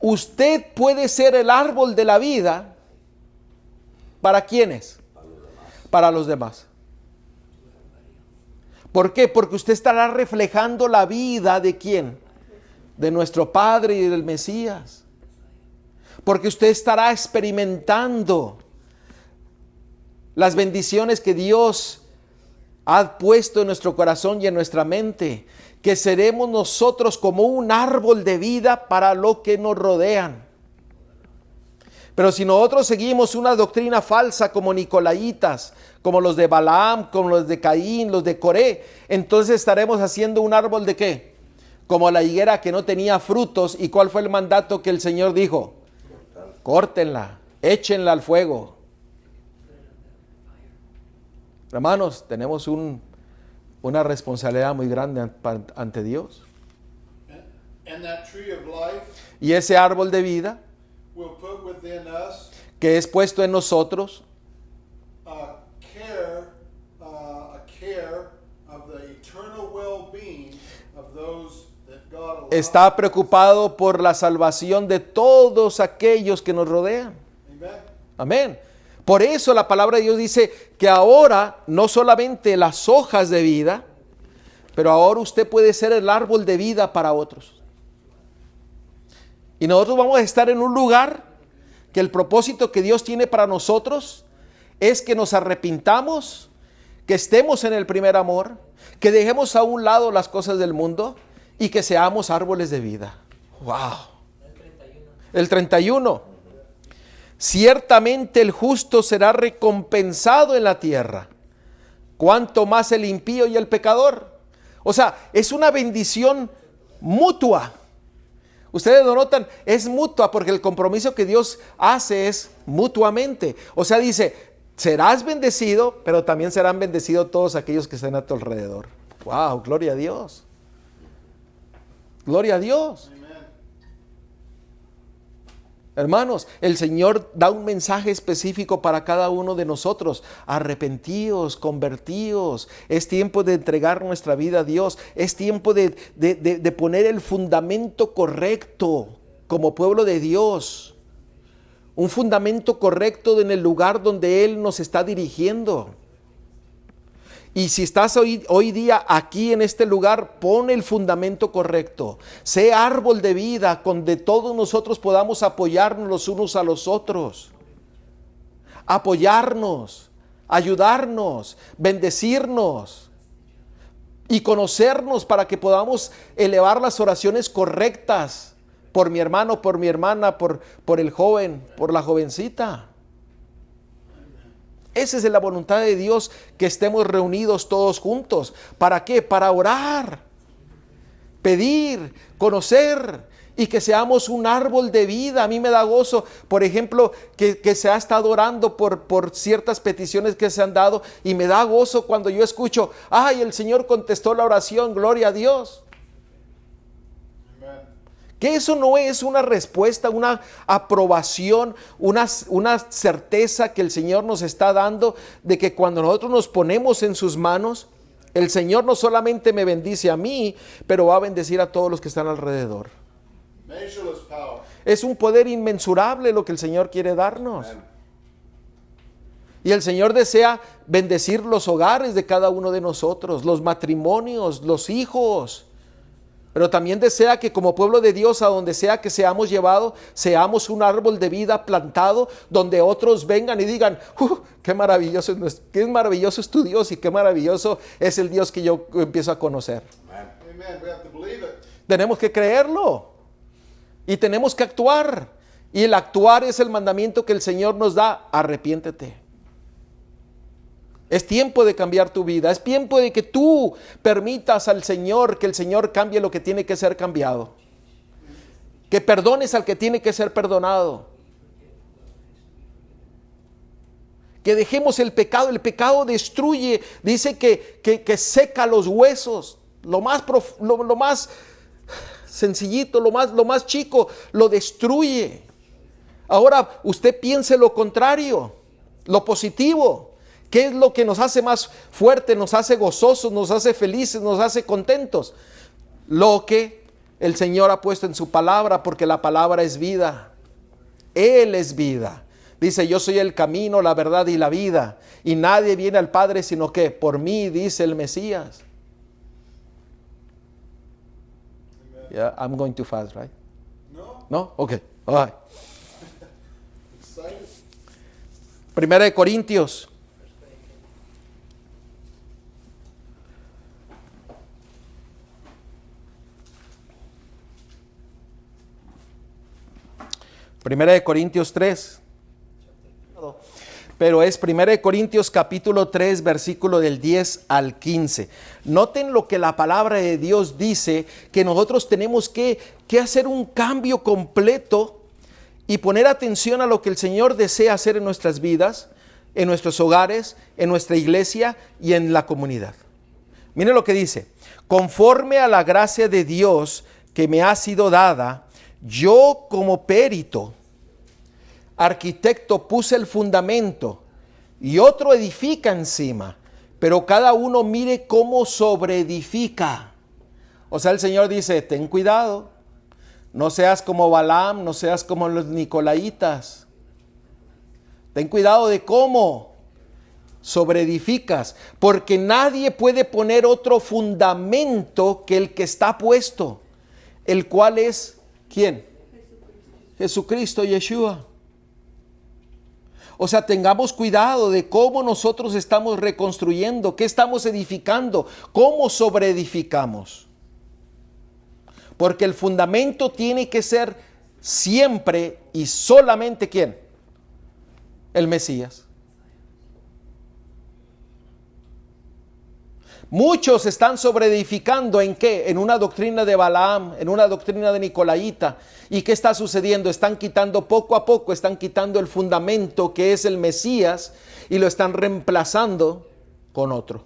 Usted puede ser el árbol de la vida. ¿Para quiénes? Para los demás. ¿Por qué? Porque usted estará reflejando la vida de ¿quién? De nuestro Padre y del Mesías. porque usted estará experimentando las bendiciones que Dios ha puesto en nuestro corazón y en nuestra mente, que seremos nosotros como un árbol de vida para lo que nos rodean. Pero si nosotros seguimos una doctrina falsa como nicolaitas, como los de Balaam, como los de Caín, los de Coré, entonces estaremos haciendo un árbol de ¿qué? Como la higuera que no tenía frutos. ¿Y cuál fue el mandato que el Señor dijo? Córtenla, échenla al fuego. Hermanos, tenemos una responsabilidad muy grande ante Dios. And that tree of life Y ese árbol de vida will put within us que es puesto en nosotros a care of the eternal well-being of those that God allows. está preocupado por la salvación de todos aquellos que nos rodean. Amen. Amén. Por eso la palabra de Dios dice que ahora no solamente las hojas de vida, pero ahora usted puede ser el árbol de vida para otros. Y nosotros vamos a estar en un lugar que el propósito que Dios tiene para nosotros es que nos arrepintamos, que estemos en el primer amor, que dejemos a un lado las cosas del mundo y que seamos árboles de vida. ¡Wow! El 31. Ciertamente el justo será recompensado en la tierra, cuanto más el impío y el pecador. O sea, es una bendición mutua. Ustedes lo notan, es mutua porque el compromiso que Dios hace es mutuamente. O sea, dice, serás bendecido, pero también serán bendecidos todos aquellos que estén a tu alrededor. ¡Wow! Gloria a Dios. Gloria a Dios. Hermanos, el Señor da un mensaje específico para cada uno de nosotros. Arrepentíos, convertíos. Es tiempo de entregar nuestra vida a Dios. Es tiempo de poner el fundamento correcto como pueblo de Dios. Un fundamento correcto en el lugar donde Él nos está dirigiendo. Y si estás hoy día aquí en este lugar, pon el fundamento correcto. Sé árbol de vida donde todos nosotros podamos apoyarnos los unos a los otros. Apoyarnos, ayudarnos, bendecirnos y conocernos para que podamos elevar las oraciones correctas por mi hermano, por mi hermana, por el joven, por la jovencita. Esa es la voluntad de Dios, que estemos reunidos todos juntos. ¿Para qué? Para orar, pedir, conocer y que seamos un árbol de vida. A mí me da gozo, por ejemplo, que se ha estado orando por ciertas peticiones que se han dado, y me da gozo cuando yo escucho, ¡ay, el Señor contestó la oración, gloria a Dios! Que eso no es una respuesta, una aprobación, una certeza que el Señor nos está dando de que cuando nosotros nos ponemos en sus manos, el Señor no solamente me bendice a mí, pero va a bendecir a todos los que están alrededor. Measureless power. Es un poder inmensurable lo que el Señor quiere darnos. Y el Señor desea bendecir los hogares de cada uno de nosotros, los matrimonios, los hijos. Pero también desea que como pueblo de Dios, a donde sea que seamos llevados, seamos un árbol de vida plantado, donde otros vengan y digan, qué maravilloso es tu Dios, y qué maravilloso es el Dios que yo empiezo a conocer. Amen. We have to believe it. Tenemos que creerlo y tenemos que actuar. Y el actuar es el mandamiento que el Señor nos da: arrepiéntete. Es tiempo de cambiar tu vida. Es tiempo de que tú permitas al Señor que el Señor cambie lo que tiene que ser cambiado. Que perdones al que tiene que ser perdonado. Que dejemos el pecado. El pecado destruye. Dice que seca los huesos. Lo más sencillito, lo más chico, lo destruye. Ahora usted piense lo contrario, lo positivo. ¿Qué es lo que nos hace más fuerte, nos hace gozosos, nos hace felices, nos hace contentos? Lo que el Señor ha puesto en su palabra, porque la palabra es vida. Él es vida. Dice, yo soy el camino, la verdad y la vida. Y nadie viene al Padre sino que por mí, dice el Mesías. Yeah, I'm going too fast, right? No. No? Okay. All right. excited. Primera de Corintios. Primera de Corintios 3. Pero es Primera de Corintios capítulo 3, versículo del 10 al 15. Noten lo que la palabra de Dios dice, que nosotros tenemos que hacer un cambio completo y poner atención a lo que el Señor desea hacer en nuestras vidas, en nuestros hogares, en nuestra iglesia y en la comunidad. Miren lo que dice: conforme a la gracia de Dios que me ha sido dada, yo como perito, arquitecto, puse el fundamento y otro edifica encima, pero cada uno mire cómo sobreedifica. O sea, el Señor dice: ten cuidado, no seas como Balaam, no seas como los nicolaitas. Ten cuidado de cómo sobreedificas, porque nadie puede poner otro fundamento que el que está puesto, el cual es, ¿quién? Jesucristo, Yeshua. O sea, tengamos cuidado de cómo nosotros estamos reconstruyendo, qué estamos edificando, cómo sobreedificamos. Porque el fundamento tiene que ser siempre y solamente ¿quién? El Mesías. Muchos están sobreedificando ¿en qué? En una doctrina de Balaam, en una doctrina de Nicolaíta. ¿Y qué está sucediendo? Están quitando poco a poco, están quitando el fundamento que es el Mesías y lo están reemplazando con otro.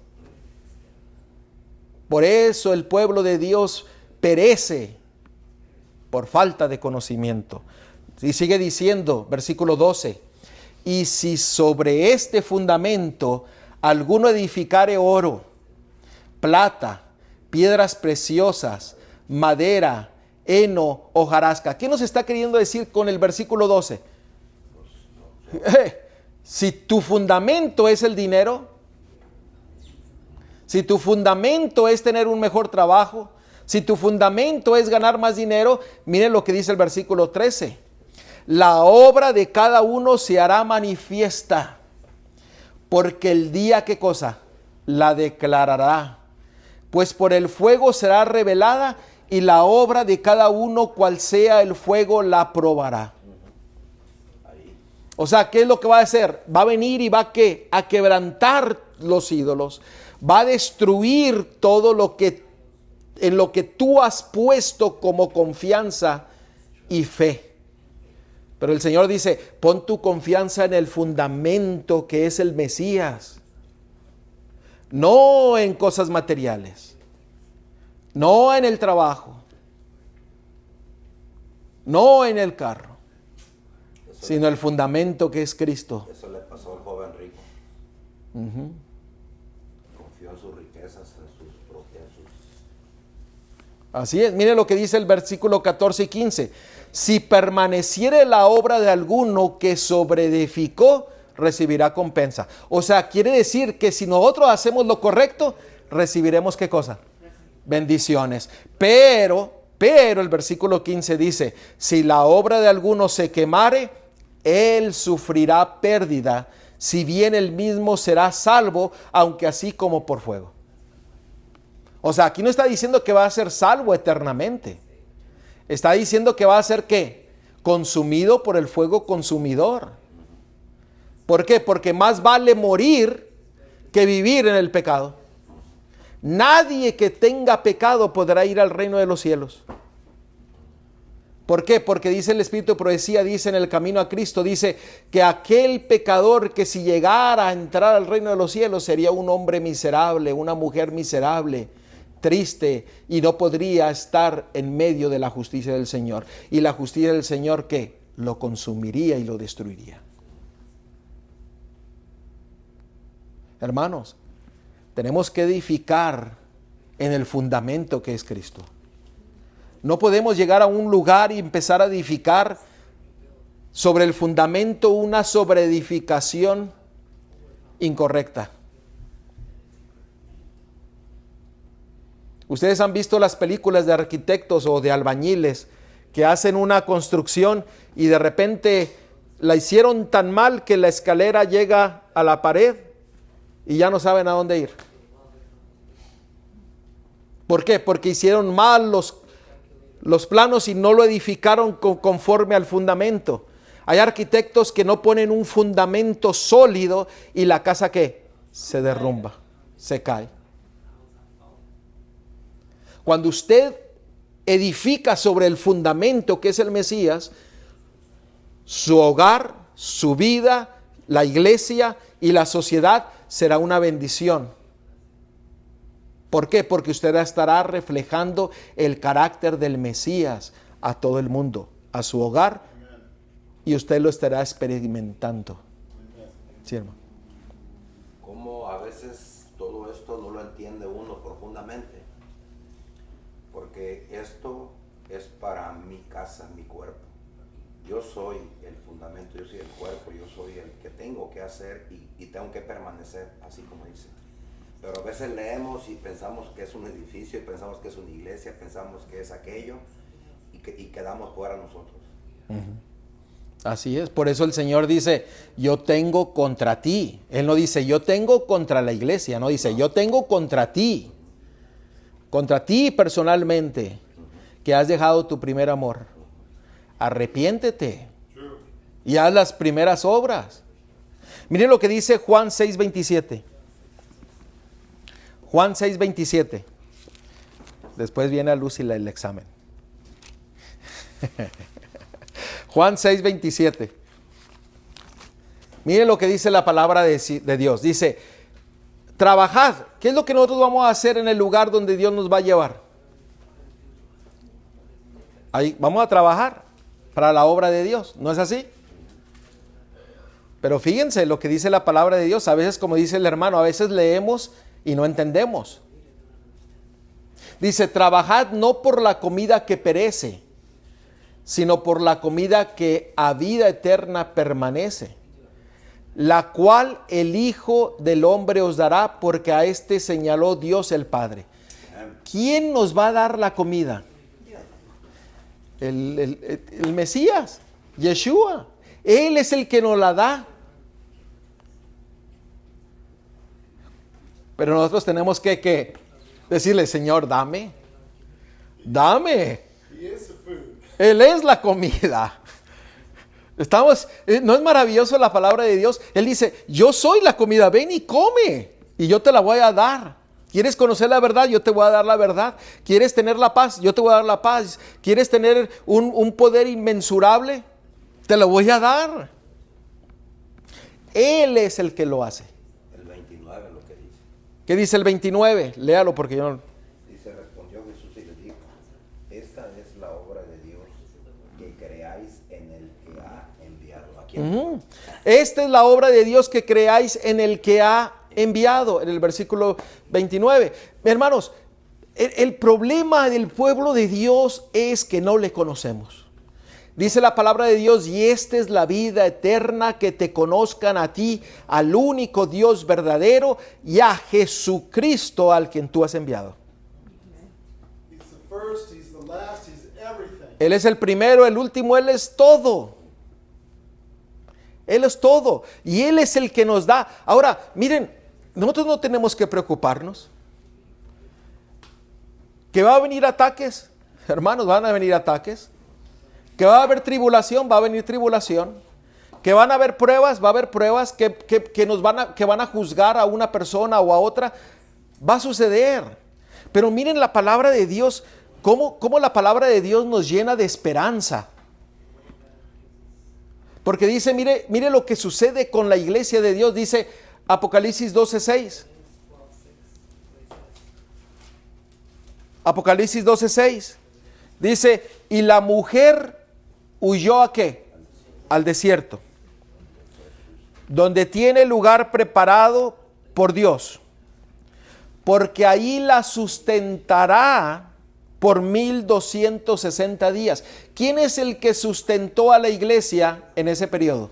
Por eso el pueblo de Dios perece por falta de conocimiento. Y sigue diciendo, versículo 12, y si sobre este fundamento alguno edificare oro, plata, piedras preciosas, madera, heno, hojarasca. ¿Qué nos está queriendo decir con el versículo 12? Si tu fundamento es el dinero, si tu fundamento es tener un mejor trabajo, si tu fundamento es ganar más dinero, miren lo que dice el versículo 13. La obra de cada uno se hará manifiesta, porque el día, ¿qué cosa? La declarará. Pues por el fuego será revelada y la obra de cada uno, cual sea el fuego, la probará. O sea, ¿qué es lo que va a hacer? Va a venir y va ¿qué? A quebrantar los ídolos. Va a destruir todo lo que en lo que tú has puesto como confianza y fe. Pero el Señor dice: pon tu confianza en el fundamento que es el Mesías. No en cosas materiales, no en el trabajo, no en el carro, sino el fundamento que es Cristo. Eso le pasó al joven rico. Confió en sus riquezas, en sus propias. Así es, mire lo que dice el versículo 14 y 15. Si permaneciere la obra de alguno que sobreedificó, recibirá compensa. O sea, quiere decir que si nosotros hacemos lo correcto, recibiremos ¿qué cosa? Bendiciones. Pero el versículo 15 dice: si la obra de alguno se quemare, él sufrirá pérdida, si bien él mismo será salvo, aunque así como por fuego. O sea, aquí no está diciendo que va a ser salvo eternamente. Está diciendo que va a ser ¿qué? Consumido por el fuego consumidor. ¿Por qué? Porque más vale morir que vivir en el pecado. Nadie que tenga pecado podrá ir al reino de los cielos. ¿Por qué? Porque dice el Espíritu de Profecía, dice en el camino a Cristo, dice que aquel pecador que si llegara a entrar al reino de los cielos sería un hombre miserable, una mujer miserable, triste, y no podría estar en medio de la justicia del Señor. Y la justicia del Señor ¿qué? Lo consumiría y lo destruiría. Hermanos, tenemos que edificar en el fundamento que es Cristo. No podemos llegar a un lugar y empezar a edificar sobre el fundamento una sobreedificación incorrecta. Ustedes han visto las películas de arquitectos o de albañiles que hacen una construcción y de repente la hicieron tan mal que la escalera llega a la pared y ya no saben a dónde ir. ¿Por qué? Porque hicieron mal los planos y no lo edificaron conforme al fundamento. Hay arquitectos que no ponen un fundamento sólido y la casa ¿qué? Se derrumba, se cae. Cuando usted edifica sobre el fundamento que es el Mesías, su hogar, su vida, la iglesia y la sociedad será una bendición. ¿Por qué? Porque usted estará reflejando el carácter del Mesías a todo el mundo, a su hogar, y usted lo estará experimentando. Sí, hermano. Como a veces todo esto no lo entiende uno profundamente, porque esto es para mi casa, mi cuerpo. Yo soy el fundamento, yo soy el cuerpo, yo soy el que tengo que hacer y tengo que permanecer, así como dice. Pero a veces leemos y pensamos que es un edificio, y pensamos que es una iglesia, pensamos que es aquello, y quedamos fuera nosotros. Así es, por eso el Señor dice, yo tengo contra ti. Él no dice, yo tengo contra la iglesia, no dice, yo tengo contra ti personalmente, que has dejado tu primer amor. Arrepiéntete y haz las primeras obras. Miren lo que dice Juan 6:27. Juan 6:27. Después viene a luz y el examen. Juan 6:27. Miren lo que dice la palabra de Dios. Dice, trabajad. ¿Qué es lo que nosotros vamos a hacer en el lugar donde Dios nos va a llevar? Ahí vamos a trabajar para la obra de Dios. ¿No es así? Pero fíjense lo que dice la palabra de Dios. A veces, como dice el hermano, a veces leemos y no entendemos. Dice, trabajad no por la comida que perece, sino por la comida que a vida eterna permanece, la cual el Hijo del Hombre os dará, porque a este señaló Dios el Padre. ¿Quién nos va a dar la comida? El Mesías, Yeshua. Él es el que nos la da. Pero nosotros tenemos que decirle, Señor, dame. Él es la comida. ¿No es maravilloso la palabra de Dios? Él dice, yo soy la comida, ven y come, y yo te la voy a dar. ¿Quieres conocer la verdad? Yo te voy a dar la verdad. ¿Quieres tener la paz? Yo te voy a dar la paz. ¿Quieres tener un poder inmensurable? Te lo voy a dar. Él es el que lo hace. El 29 lo que dice. ¿Qué dice el 29? Léalo porque yo no... Dice, respondió Jesús y les dijo, esta es la obra de Dios, que creáis en el que ha enviado. ¿A quién? Esta es la obra de Dios, que creáis en el que ha enviado, en el versículo 29. Hermanos, el problema del pueblo de Dios es que no le conocemos. Dice la palabra de Dios, y esta es la vida eterna, que te conozcan a ti, al único Dios verdadero, y a Jesucristo, al quien tú has enviado. Él es el primero, el último, Él es todo. Él es todo. Y Él es el que nos da. Ahora, miren, nosotros no tenemos que preocuparnos. ¿Que va a venir ataques? Hermanos, van a venir ataques. ¿Que va a haber tribulación? Va a venir tribulación. ¿Que van a haber pruebas? Va a haber pruebas. ¿Que van a juzgar a una persona o a otra? Va a suceder. Pero miren la palabra de Dios, cómo la palabra de Dios nos llena de esperanza. Porque dice, mire lo que sucede con la iglesia de Dios. Dice Apocalipsis 12:6. Apocalipsis 12:6. Dice, y la mujer huyó ¿a qué? Al desierto, donde tiene lugar preparado por Dios, porque ahí la sustentará por 1260 días. ¿Quién es el que sustentó a la iglesia en ese periodo?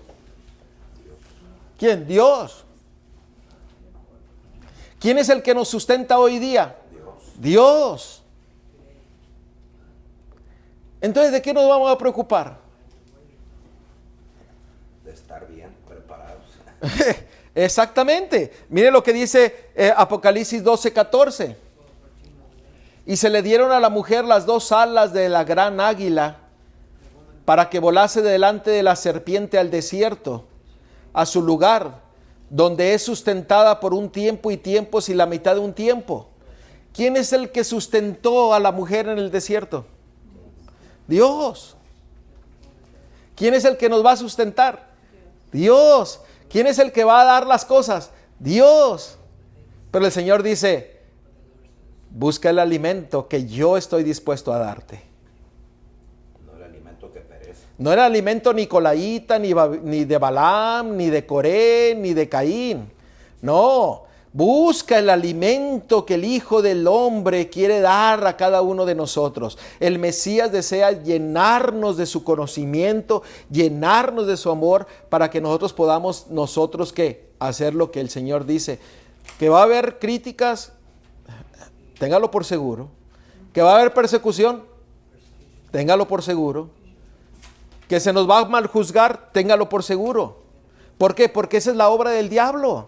¿Quién? Dios. ¿Quién es el que nos sustenta hoy día? Dios. Entonces, ¿de qué nos vamos a preocupar? De estar bien preparados. Exactamente. Mire lo que dice Apocalipsis 12:14. Y se le dieron a la mujer las 2 alas de la gran águila para que volase delante de la serpiente al desierto, a su lugar, donde es sustentada por un tiempo y tiempos y la mitad de un tiempo. ¿Quién es el que sustentó a la mujer en el desierto? Dios. ¿Quién es el que nos va a sustentar? Dios. ¿Quién es el que va a dar las cosas? Dios. Pero el Señor dice, busca el alimento que yo estoy dispuesto a darte. No el alimento que perece. No era alimento nicolaíta, ni de Balaam, ni de Coré, ni de Caín. No, busca el alimento que el Hijo del Hombre quiere dar a cada uno de nosotros. El Mesías desea llenarnos de su conocimiento, llenarnos de su amor, para que nosotros podamos, ¿qué? Hacer lo que el Señor dice. Que va a haber críticas, téngalo por seguro. Que va a haber persecución, téngalo por seguro. Que se nos va a mal juzgar, téngalo por seguro. ¿Por qué? Porque esa es la obra del diablo.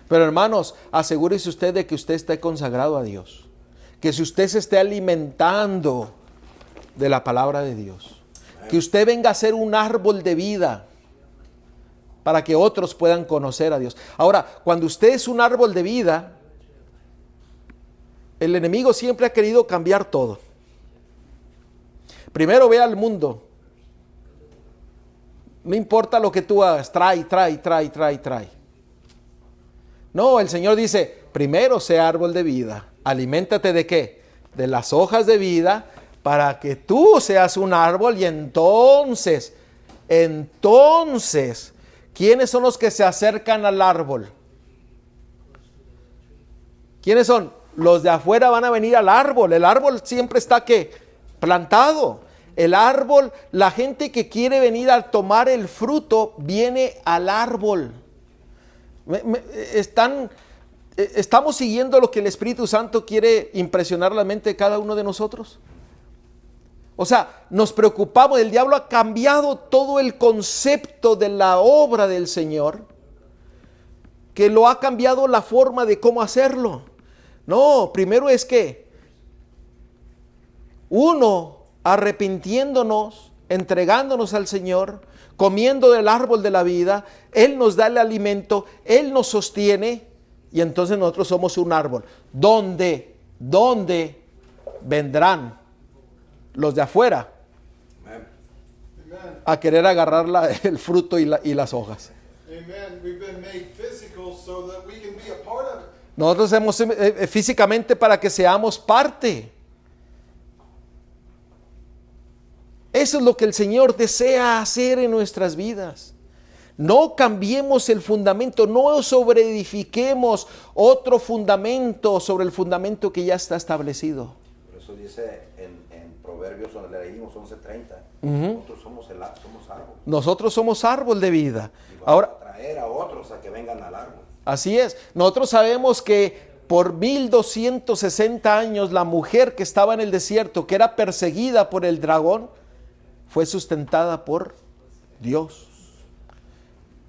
Pero hermanos, asegúrese usted de que usted esté consagrado a Dios. Que si usted se esté alimentando de la palabra de Dios. Que usted venga a ser un árbol de vida para que otros puedan conocer a Dios. Ahora, cuando usted es un árbol de vida, el enemigo siempre ha querido cambiar todo. Primero ve al mundo. No importa lo que tú hagas, trae. No, el Señor dice, primero sea árbol de vida. Aliméntate ¿de qué? De las hojas de vida, para que tú seas un árbol y entonces, ¿quiénes son los que se acercan al árbol? ¿Quiénes son? Los de afuera van a venir al árbol. El árbol siempre está ¿qué? Plantado. El árbol, la gente que quiere venir a tomar el fruto, viene al árbol. ¿Estamos siguiendo lo que el Espíritu Santo quiere impresionar la mente de cada uno de nosotros? O sea, nos preocupamos, el diablo ha cambiado todo el concepto de la obra del Señor, que lo ha cambiado la forma de cómo hacerlo. No, primero es que uno, arrepintiéndonos, entregándonos al Señor, comiendo del árbol de la vida, Él nos da el alimento, Él nos sostiene y entonces nosotros somos un árbol. ¿Dónde vendrán los de afuera a querer agarrar el fruto y las hojas? Amen. We've been made physical so that we can be a part of it. Nosotros hemos físicamente para que seamos parte. Eso es lo que el Señor desea hacer en nuestras vidas. No cambiemos el fundamento, no sobreedifiquemos otro fundamento sobre el fundamento que ya está establecido. Por eso dice en Proverbios, donde leímos 11:30, nosotros somos árbol. Nosotros somos árbol de vida. Y vamos Ahora, a traer a otros a que vengan al árbol. así es. Nosotros sabemos que por 1260 años la mujer que estaba en el desierto, que era perseguida por el dragón, fue sustentada por Dios.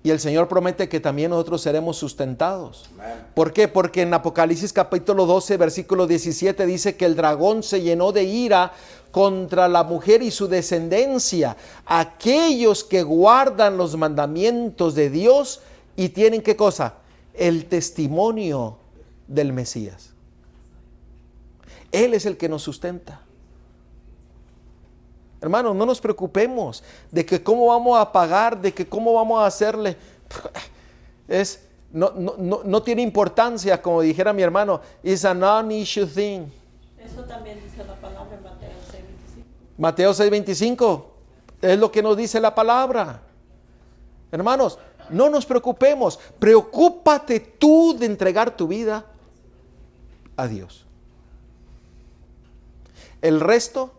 Y el Señor promete que también nosotros seremos sustentados. Amén. ¿Por qué? Porque en Apocalipsis capítulo 12, versículo 17 dice que el dragón se llenó de ira contra la mujer y su descendencia. Aquellos que guardan los mandamientos de Dios y tienen ¿qué cosa? El testimonio del Mesías. Él es el que nos sustenta. Hermanos, no nos preocupemos de que cómo vamos a pagar, de que cómo vamos a hacerle. No tiene importancia, como dijera mi hermano. It's a non-issue thing. Eso también dice la palabra en Mateo 6:25. Mateo 6:25 es lo que nos dice la palabra. Hermanos, no nos preocupemos. Preocúpate tú de entregar tu vida a Dios. El resto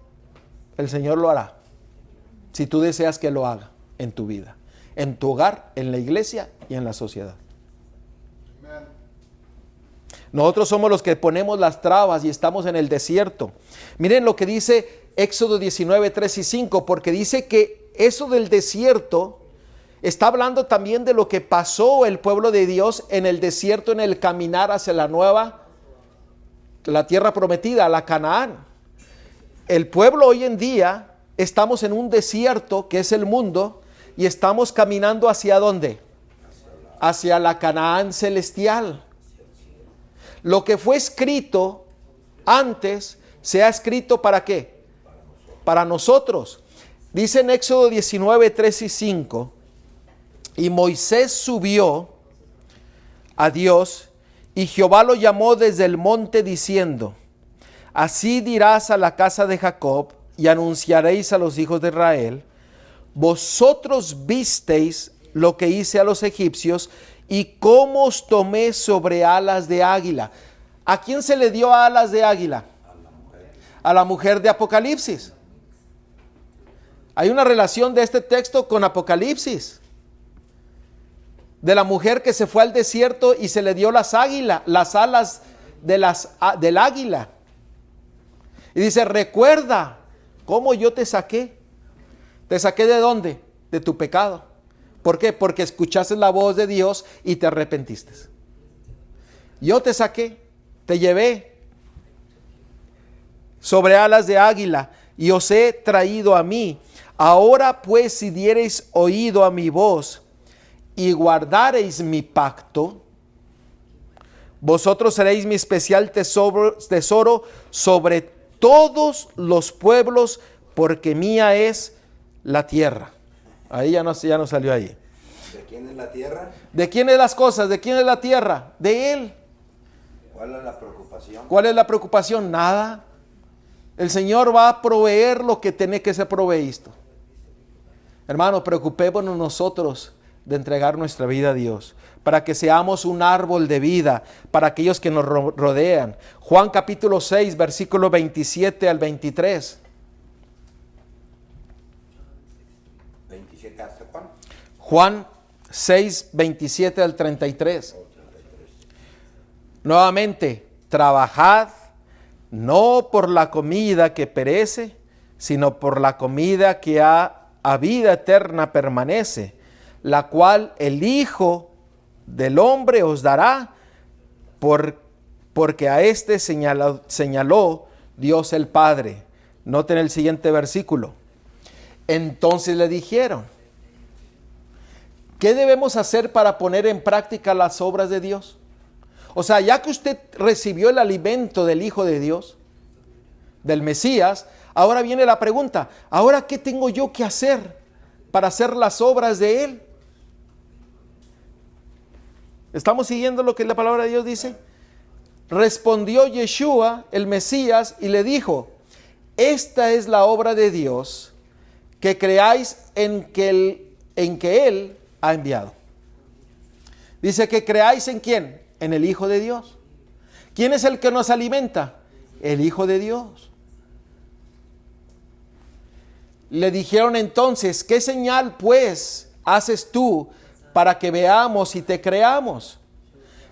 el Señor lo hará, si tú deseas que lo haga en tu vida, en tu hogar, en la iglesia y en la sociedad. Amen. Nosotros somos los que ponemos las trabas y estamos en el desierto. Miren lo que dice Éxodo 19, 3 y 5, porque dice que eso del desierto está hablando también de lo que pasó el pueblo de Dios en el desierto, en el caminar hacia la tierra prometida, la Canaán. El pueblo hoy en día estamos en un desierto que es el mundo y estamos caminando ¿hacia dónde? Hacia la Canaán celestial. Lo que fue escrito antes se ha escrito ¿para qué? Para nosotros. Dice en Éxodo 19, 3 y 5, y Moisés subió a Dios, y Jehová lo llamó desde el monte diciendo, así dirás a la casa de Jacob, y anunciaréis a los hijos de Israel, vosotros visteis lo que hice a los egipcios, y cómo os tomé sobre alas de águila. ¿A quién se le dio alas de águila? A la mujer de Apocalipsis. Hay una relación de este texto con Apocalipsis. De la mujer que se fue al desierto y se le dio las alas del águila. Y dice, recuerda cómo yo te saqué. ¿Te saqué de dónde? De tu pecado. ¿Por qué? Porque escuchaste la voz de Dios y te arrepentiste. Yo te saqué, te llevé sobre alas de águila y os he traído a mí. Ahora pues, si diereis oído a mi voz y guardareis mi pacto, vosotros seréis mi especial tesoro sobre todos los pueblos, porque mía es la tierra. Ahí ya no salió ahí. ¿De quién es la tierra? ¿De quién es las cosas? ¿De quién es la tierra? De Él. ¿Cuál es la preocupación? ¿Cuál es la preocupación? Nada. El Señor va a proveer lo que tiene que ser proveído. Hermano, preocupémonos nosotros de entregar nuestra vida a Dios, para que seamos un árbol de vida para aquellos que nos rodean. Juan capítulo 6, versículo 27 al 23. 27 hasta Juan. Juan 6, 27 al 33. Nuevamente, trabajad no por la comida que perece, sino por la comida que a vida eterna permanece, la cual el Hijo del Hombre os dará, porque a este señaló Dios el Padre. Noten el siguiente versículo. Entonces le dijeron, ¿qué debemos hacer para poner en práctica las obras de Dios? O sea, ya que usted recibió el alimento del Hijo de Dios, del Mesías, ahora viene la pregunta, ¿ahora qué tengo yo que hacer para hacer las obras de Él? ¿Estamos siguiendo lo que la palabra de Dios dice? Respondió Yeshua, el Mesías, y le dijo, esta es la obra de Dios, que creáis en que Él ha enviado. Dice que creáis en ¿quién? En el Hijo de Dios. ¿Quién es el que nos alimenta? El Hijo de Dios. Le dijeron entonces, ¿qué señal pues haces tú para que veamos y te creamos?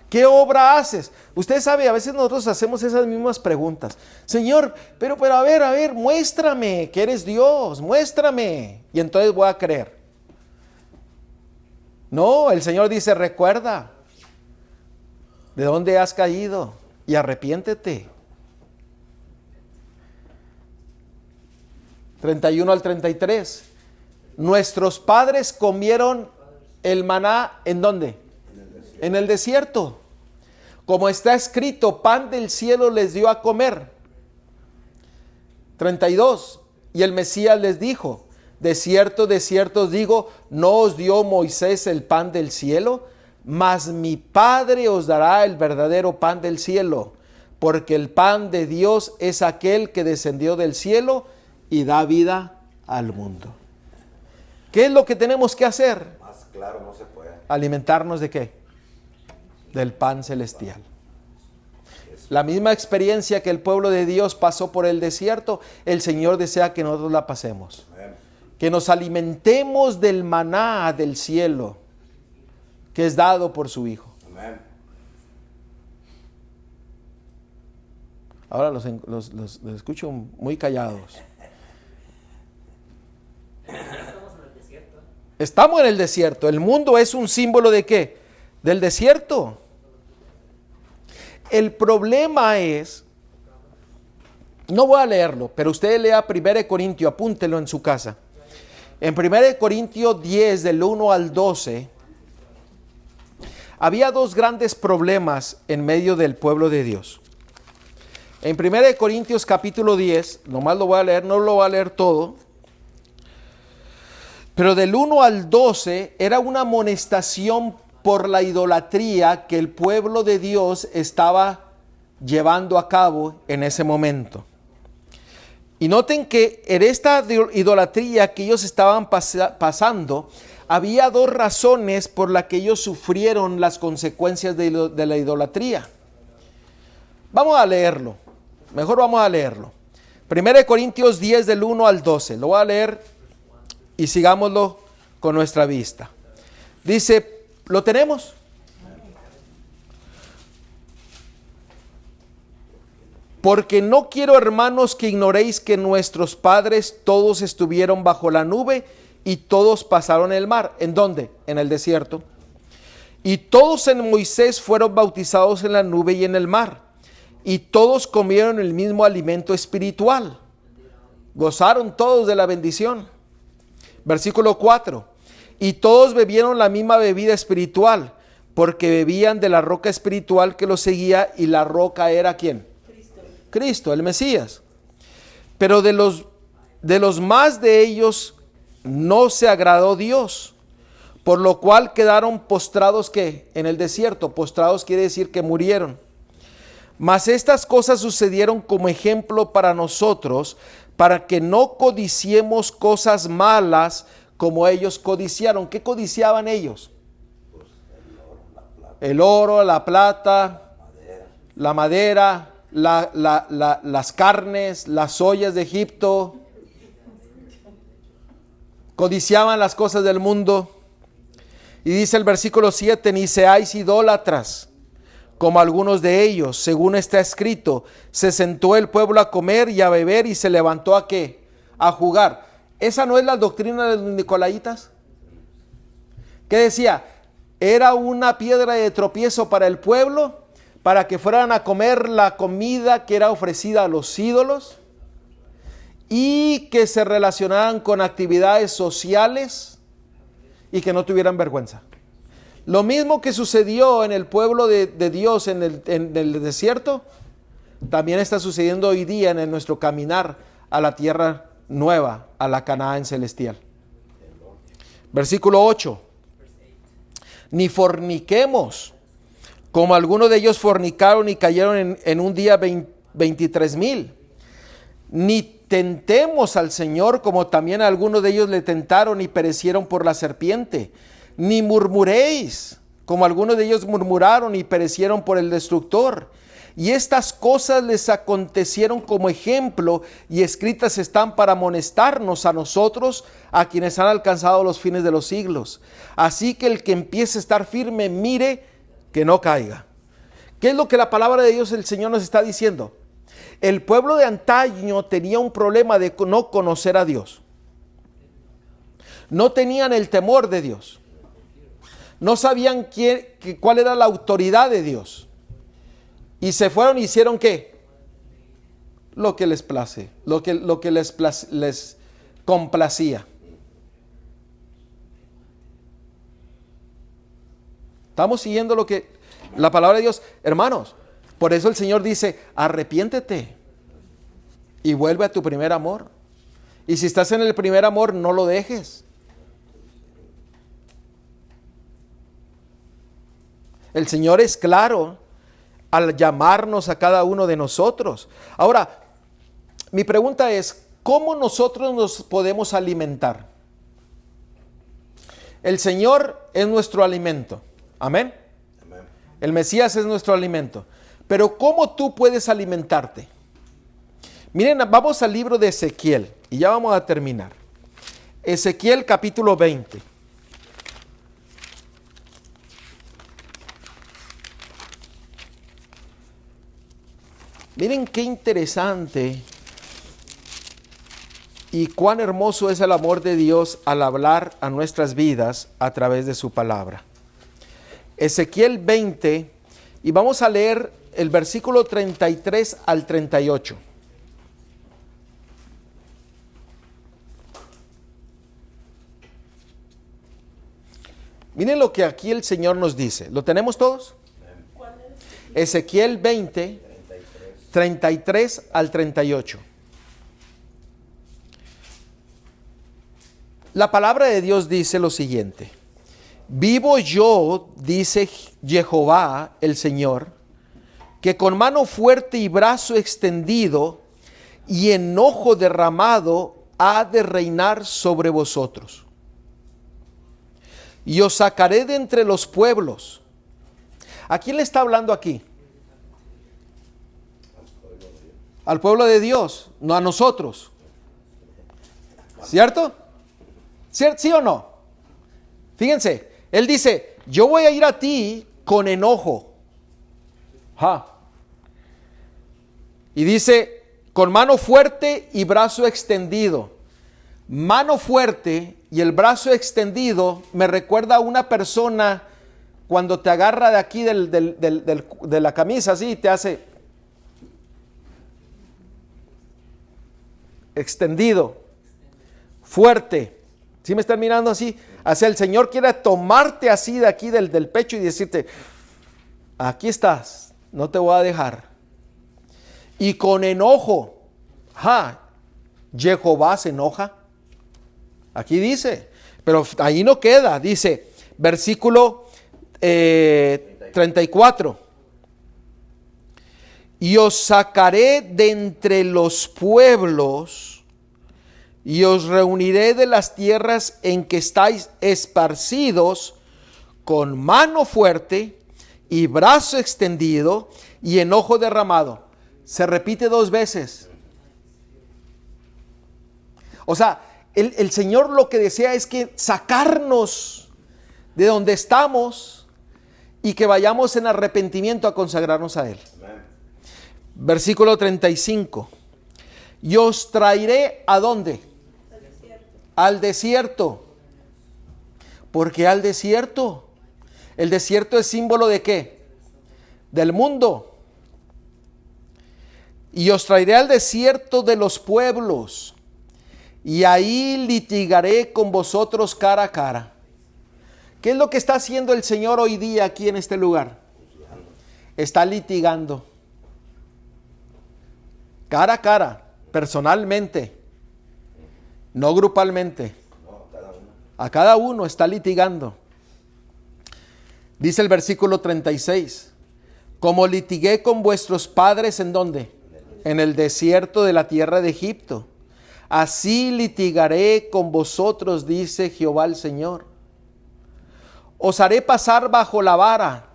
¿Qué obra haces? Usted sabe, a veces nosotros hacemos esas mismas preguntas. Señor, pero a ver, muéstrame que eres Dios, muéstrame. Y entonces voy a creer. No, el Señor dice, recuerda de dónde has caído y arrepiéntete. 31 al 33. Nuestros padres comieron el maná, ¿en dónde? En el desierto. Como está escrito, pan del cielo les dio a comer. 32. Y el Mesías les dijo, de cierto os digo, no os dio Moisés el pan del cielo, mas mi Padre os dará el verdadero pan del cielo, porque el pan de Dios es aquel que descendió del cielo y da vida al mundo. ¿Qué es lo que tenemos que hacer? Más claro no se puede. ¿Alimentarnos de qué? Del pan celestial. La misma experiencia que el pueblo de Dios pasó por el desierto, el Señor desea que nosotros la pasemos. Amén. Que nos alimentemos del maná del cielo, que es dado por su Hijo. Amén. Ahora los escucho muy callados. Estamos en el desierto. El mundo es un símbolo ¿de qué? Del desierto. El problema es, no voy a leerlo, pero usted lea 1 Corintios, apúntelo en su casa. En 1 Corintios 10, del 1 al 12, había dos grandes problemas en medio del pueblo de Dios. En 1 Corintios capítulo 10, nomás lo voy a leer, no lo voy a leer todo, pero del 1 al 12 era una amonestación por la idolatría que el pueblo de Dios estaba llevando a cabo en ese momento. Y noten que en esta idolatría que ellos estaban pasando, había dos razones por las que ellos sufrieron las consecuencias de la idolatría. Vamos a leerlo, mejor vamos a leerlo. 1 Corintios 10 del 1 al 12, lo voy a leer y sigámoslo con nuestra vista. Dice, ¿lo tenemos? Porque no quiero, hermanos, que ignoréis que nuestros padres todos estuvieron bajo la nube y todos pasaron el mar. ¿En dónde? En el desierto. Y todos en Moisés fueron bautizados en la nube y en el mar. Y todos comieron el mismo alimento espiritual. Gozaron todos de la bendición. Versículo 4. Y todos bebieron la misma bebida espiritual, porque bebían de la roca espiritual que los seguía, y la roca era ¿quién? Cristo, el Mesías. Pero de los más de ellos no se agradó Dios, por lo cual quedaron postrados ¿qué? En el desierto. Postrados quiere decir que murieron. Mas estas cosas sucedieron como ejemplo para nosotros, para que no codiciemos cosas malas como ellos codiciaron. ¿Qué codiciaban ellos? El oro, la plata, la madera, las carnes, las ollas de Egipto. Codiciaban las cosas del mundo. Y dice el versículo 7, ni seáis idólatras, como algunos de ellos, según está escrito, se sentó el pueblo a comer y a beber y se levantó ¿a qué? A jugar. ¿Esa no es la doctrina de los nicolaitas? ¿Qué decía? Era una piedra de tropiezo para el pueblo, para que fueran a comer la comida que era ofrecida a los ídolos y que se relacionaran con actividades sociales y que no tuvieran vergüenza. Lo mismo que sucedió en el pueblo de Dios en el desierto, también está sucediendo hoy día en nuestro caminar a la tierra nueva, a la Canaán celestial. Versículo 8. Ni forniquemos, como algunos de ellos fornicaron y cayeron en un día 23,000. Ni tentemos al Señor, como también algunos de ellos le tentaron y perecieron por la serpiente. Ni murmuréis, como algunos de ellos murmuraron y perecieron por el destructor. Y estas cosas les acontecieron como ejemplo, y escritas están para amonestarnos a nosotros, a quienes han alcanzado los fines de los siglos. Así que el que empiece a estar firme, mire que no caiga. ¿Qué es lo que la palabra de Dios, el Señor, nos está diciendo? El pueblo de antaño tenía un problema de no conocer a Dios. No tenían el temor de Dios. No sabían cuál era la autoridad de Dios. Y se fueron y hicieron ¿qué? Lo que les place, lo que les complacía. Estamos siguiendo lo que la palabra de Dios, hermanos. Por eso el Señor dice, arrepiéntete y vuelve a tu primer amor. Y si estás en el primer amor, no lo dejes. El Señor es claro al llamarnos a cada uno de nosotros. Ahora, mi pregunta es, ¿cómo nosotros nos podemos alimentar? El Señor es nuestro alimento. Amén. Amén. El Mesías es nuestro alimento. Pero ¿cómo tú puedes alimentarte? Miren, vamos al libro de Ezequiel y ya vamos a terminar. Ezequiel capítulo 20. Miren qué interesante Y cuán hermoso es el amor de Dios al hablar a nuestras vidas a través de su palabra. Ezequiel 20, y vamos a leer el versículo 33 al 38. Miren lo que aquí el Señor nos dice. ¿Lo tenemos todos? Ezequiel 20, 33 al 38. La palabra de Dios dice lo siguiente: vivo yo, dice Jehová el Señor, que con mano fuerte y brazo extendido y enojo derramado ha de reinar sobre vosotros. Y os sacaré de entre los pueblos. ¿A quién le está hablando aquí? Al pueblo de Dios, no a nosotros. ¿Cierto? ¿Sí o no? Fíjense, él dice, yo voy a ir a ti con enojo. Y dice, con mano fuerte y brazo extendido. Mano fuerte y el brazo extendido me recuerda a una persona cuando te agarra de aquí de la camisa así y te hace extendido, fuerte. ¿Sí me están mirando así? Hacia el Señor quiere tomarte así de aquí del pecho y decirte, aquí estás, no te voy a dejar. Y con enojo, Jehová se enoja. Aquí dice, pero ahí no queda, dice, versículo 34. Y os sacaré de entre los pueblos y os reuniré de las tierras en que estáis esparcidos con mano fuerte y brazo extendido y enojo derramado. Se repite 2 veces. O sea, el Señor lo que desea es que sacarnos de donde estamos y que vayamos en arrepentimiento a consagrarnos a Él. Amen. Versículo 35. Y os traeré ¿a dónde? Al desierto. ¿Por qué al desierto? El desierto es símbolo ¿de qué? Del mundo. Y os traeré al desierto de los pueblos, y ahí litigaré con vosotros cara a cara. ¿Qué es lo que está haciendo el Señor hoy día aquí en este lugar? Está litigando. Cara a cara, personalmente, no grupalmente. A cada uno está litigando. Dice el versículo 36, como litigué con vuestros padres, ¿en dónde? En el desierto de la tierra de Egipto. Así litigaré con vosotros, dice Jehová el Señor. Os haré pasar bajo la vara.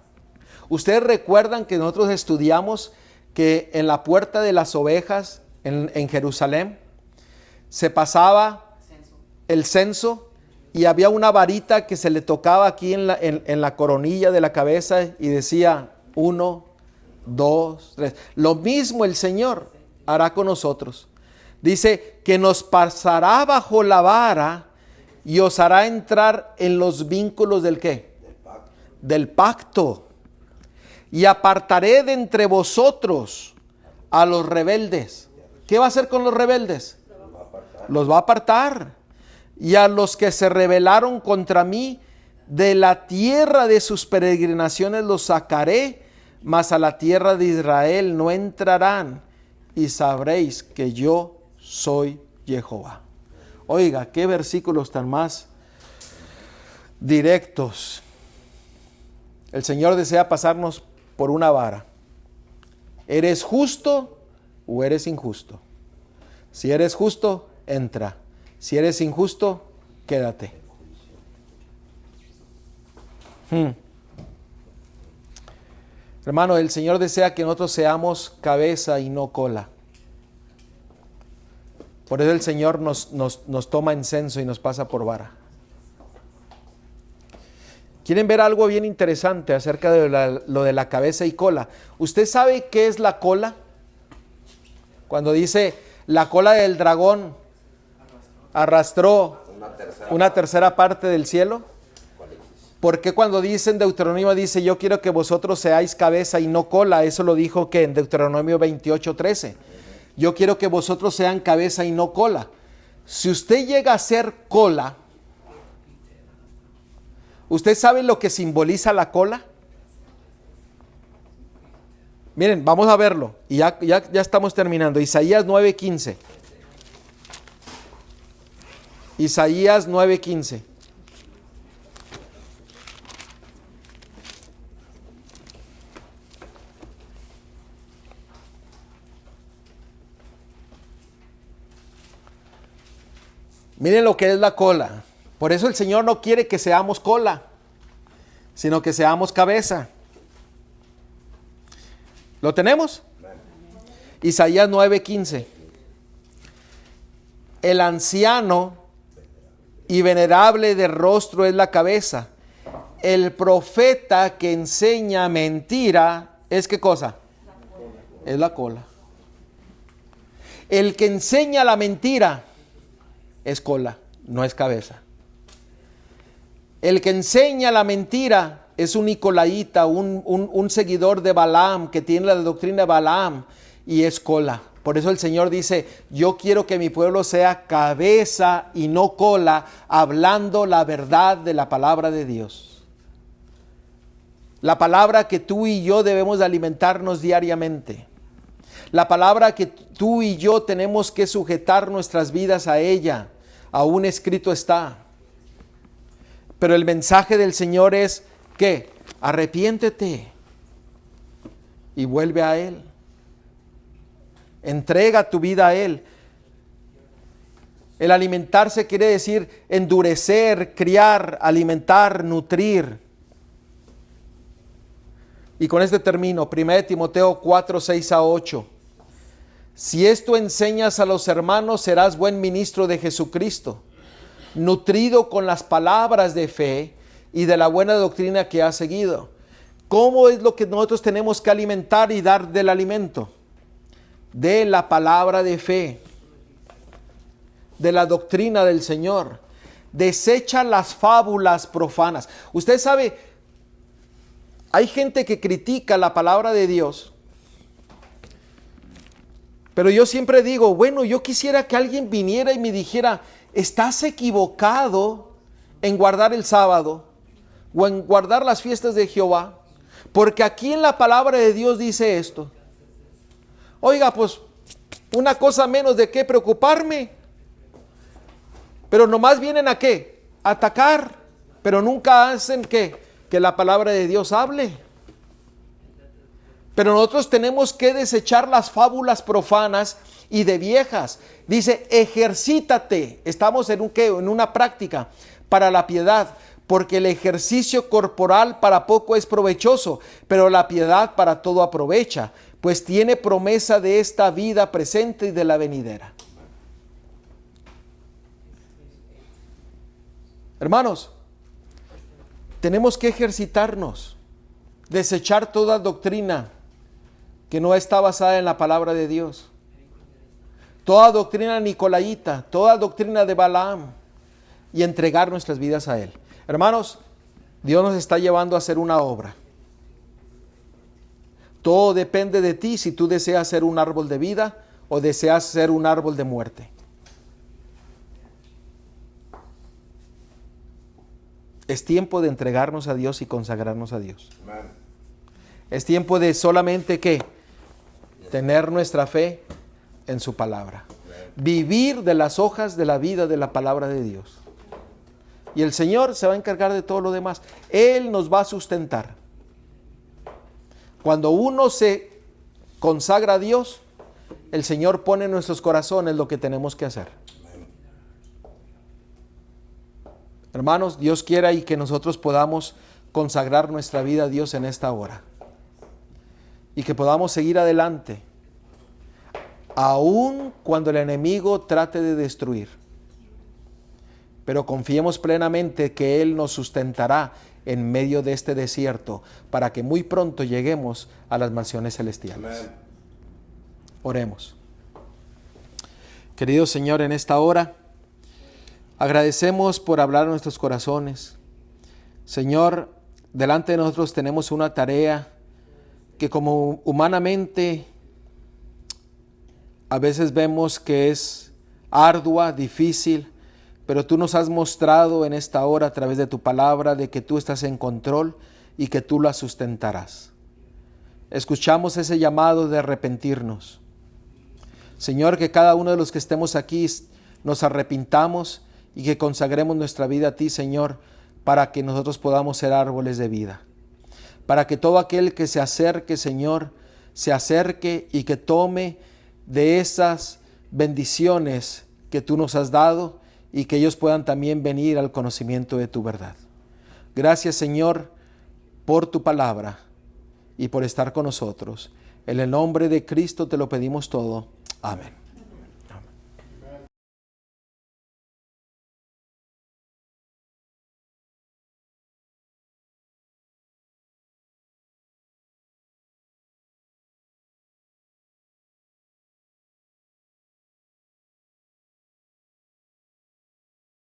Ustedes recuerdan que nosotros estudiamos que en la puerta de las ovejas en Jerusalén se pasaba el censo y había una varita que se le tocaba aquí en la coronilla de la cabeza y decía 1, 2, 3. Lo mismo el Señor hará con nosotros. Dice que nos pasará bajo la vara y os hará entrar en los vínculos ¿del qué? Del pacto. Y apartaré de entre vosotros a los rebeldes. ¿Qué va a hacer con los rebeldes? Los va a apartar. Y a los que se rebelaron contra mí, de la tierra de sus peregrinaciones los sacaré, mas a la tierra de Israel no entrarán, y sabréis que yo soy Jehová. Oiga, qué versículos tan más directos. El Señor desea pasarnos por una vara. ¿Eres justo o eres injusto? Si eres justo, entra. Si eres injusto, quédate. Hermano, el Señor desea que nosotros seamos cabeza y no cola. Por eso el Señor nos toma en censo y nos pasa por vara. ¿Quieren ver algo bien interesante acerca de lo de la cabeza y cola? ¿Usted sabe qué es la cola? Cuando dice la cola del dragón arrastró una tercera una tercera parte del cielo? ¿Cuál es? ¿Por qué cuando dice en Deuteronomio, dice, yo quiero que vosotros seáis cabeza y no cola? Eso lo dijo que en Deuteronomio 28:13. Yo quiero que vosotros sean cabeza y no cola. Si usted llega a ser cola, ¿usted sabe lo que simboliza la cola? Miren, vamos a verlo. Y ya estamos terminando. Isaías 9:15. Isaías 9:15. Miren lo que es la cola. Por eso el Señor no quiere que seamos cola, sino que seamos cabeza. ¿Lo tenemos? Isaías 9:15. El anciano y venerable de rostro es la cabeza. El profeta que enseña mentira es ¿qué cosa? Es la cola. El que enseña la mentira es cola, no es cabeza. El que enseña la mentira es un nicolaíta, un seguidor de Balaam, que tiene la doctrina de Balaam, y es cola. Por eso el Señor dice, yo quiero que mi pueblo sea cabeza y no cola, hablando la verdad de la palabra de Dios. La palabra que tú y yo debemos de alimentarnos diariamente. La palabra que tú y yo tenemos que sujetar nuestras vidas a ella. Aún escrito está. Pero el mensaje del Señor es que arrepiéntete y vuelve a Él. Entrega tu vida a Él. El alimentarse quiere decir endurecer, criar, alimentar, nutrir. Y con este termino, 1 Timoteo 4:6-8. Si esto enseñas a los hermanos, serás buen ministro de Jesucristo, nutrido con las palabras de fe y de la buena doctrina que has seguido. ¿Cómo es lo que nosotros tenemos que alimentar y dar del alimento? De la palabra de fe, de la doctrina del Señor. Desecha las fábulas profanas. Usted sabe, hay gente que critica la palabra de Dios. Pero yo siempre digo, bueno, yo quisiera que alguien viniera y me dijera, estás equivocado en guardar el sábado o en guardar las fiestas de Jehová, porque aquí en la palabra de Dios dice esto. Oiga, pues una cosa menos de qué preocuparme. Pero nomás vienen a qué? A atacar, pero nunca hacen que la palabra de Dios hable. Pero nosotros tenemos que desechar las fábulas profanas y de viejas. Dice, ejercítate. Estamos en una práctica para la piedad, porque el ejercicio corporal para poco es provechoso, pero la piedad para todo aprovecha, pues tiene promesa de esta vida presente y de la venidera. Hermanos, tenemos que ejercitarnos, desechar toda doctrina que no está basada en la palabra de Dios. Toda doctrina nicolaíta, toda doctrina de Balaam, y entregar nuestras vidas a Él. Hermanos, Dios nos está llevando a hacer una obra. Todo depende de ti si tú deseas ser un árbol de vida o deseas ser un árbol de muerte. Es tiempo de entregarnos a Dios y consagrarnos a Dios. Amén. Es tiempo de solamente ¿qué? Tener nuestra fe en su palabra. Vivir de las hojas de la vida de la palabra de Dios. Y el Señor se va a encargar de todo lo demás. Él nos va a sustentar. Cuando uno se consagra a Dios, el Señor pone en nuestros corazones lo que tenemos que hacer. Hermanos, Dios quiera y que nosotros podamos consagrar nuestra vida a Dios en esta hora. Y que podamos seguir adelante, aun cuando el enemigo trate de destruir. Pero confiemos plenamente que Él nos sustentará en medio de este desierto para que muy pronto lleguemos a las mansiones celestiales. Amén. Oremos. Querido Señor, en esta hora Agradecemos por hablar a nuestros corazones. Señor, delante de nosotros tenemos una tarea que como humanamente a veces vemos que es ardua, difícil, pero tú nos has mostrado en esta hora a través de tu palabra de que tú estás en control y que tú la sustentarás. Escuchamos ese llamado de arrepentirnos. Señor, que cada uno de los que estemos aquí nos arrepintamos y que consagremos nuestra vida a ti, Señor, para que nosotros podamos ser árboles de vida. Para que todo aquel que se acerque, Señor, se acerque y que tome de esas bendiciones que tú nos has dado y que ellos puedan también venir al conocimiento de tu verdad. Gracias, Señor, por tu palabra y por estar con nosotros. En el nombre de Cristo te lo pedimos todo. Amén.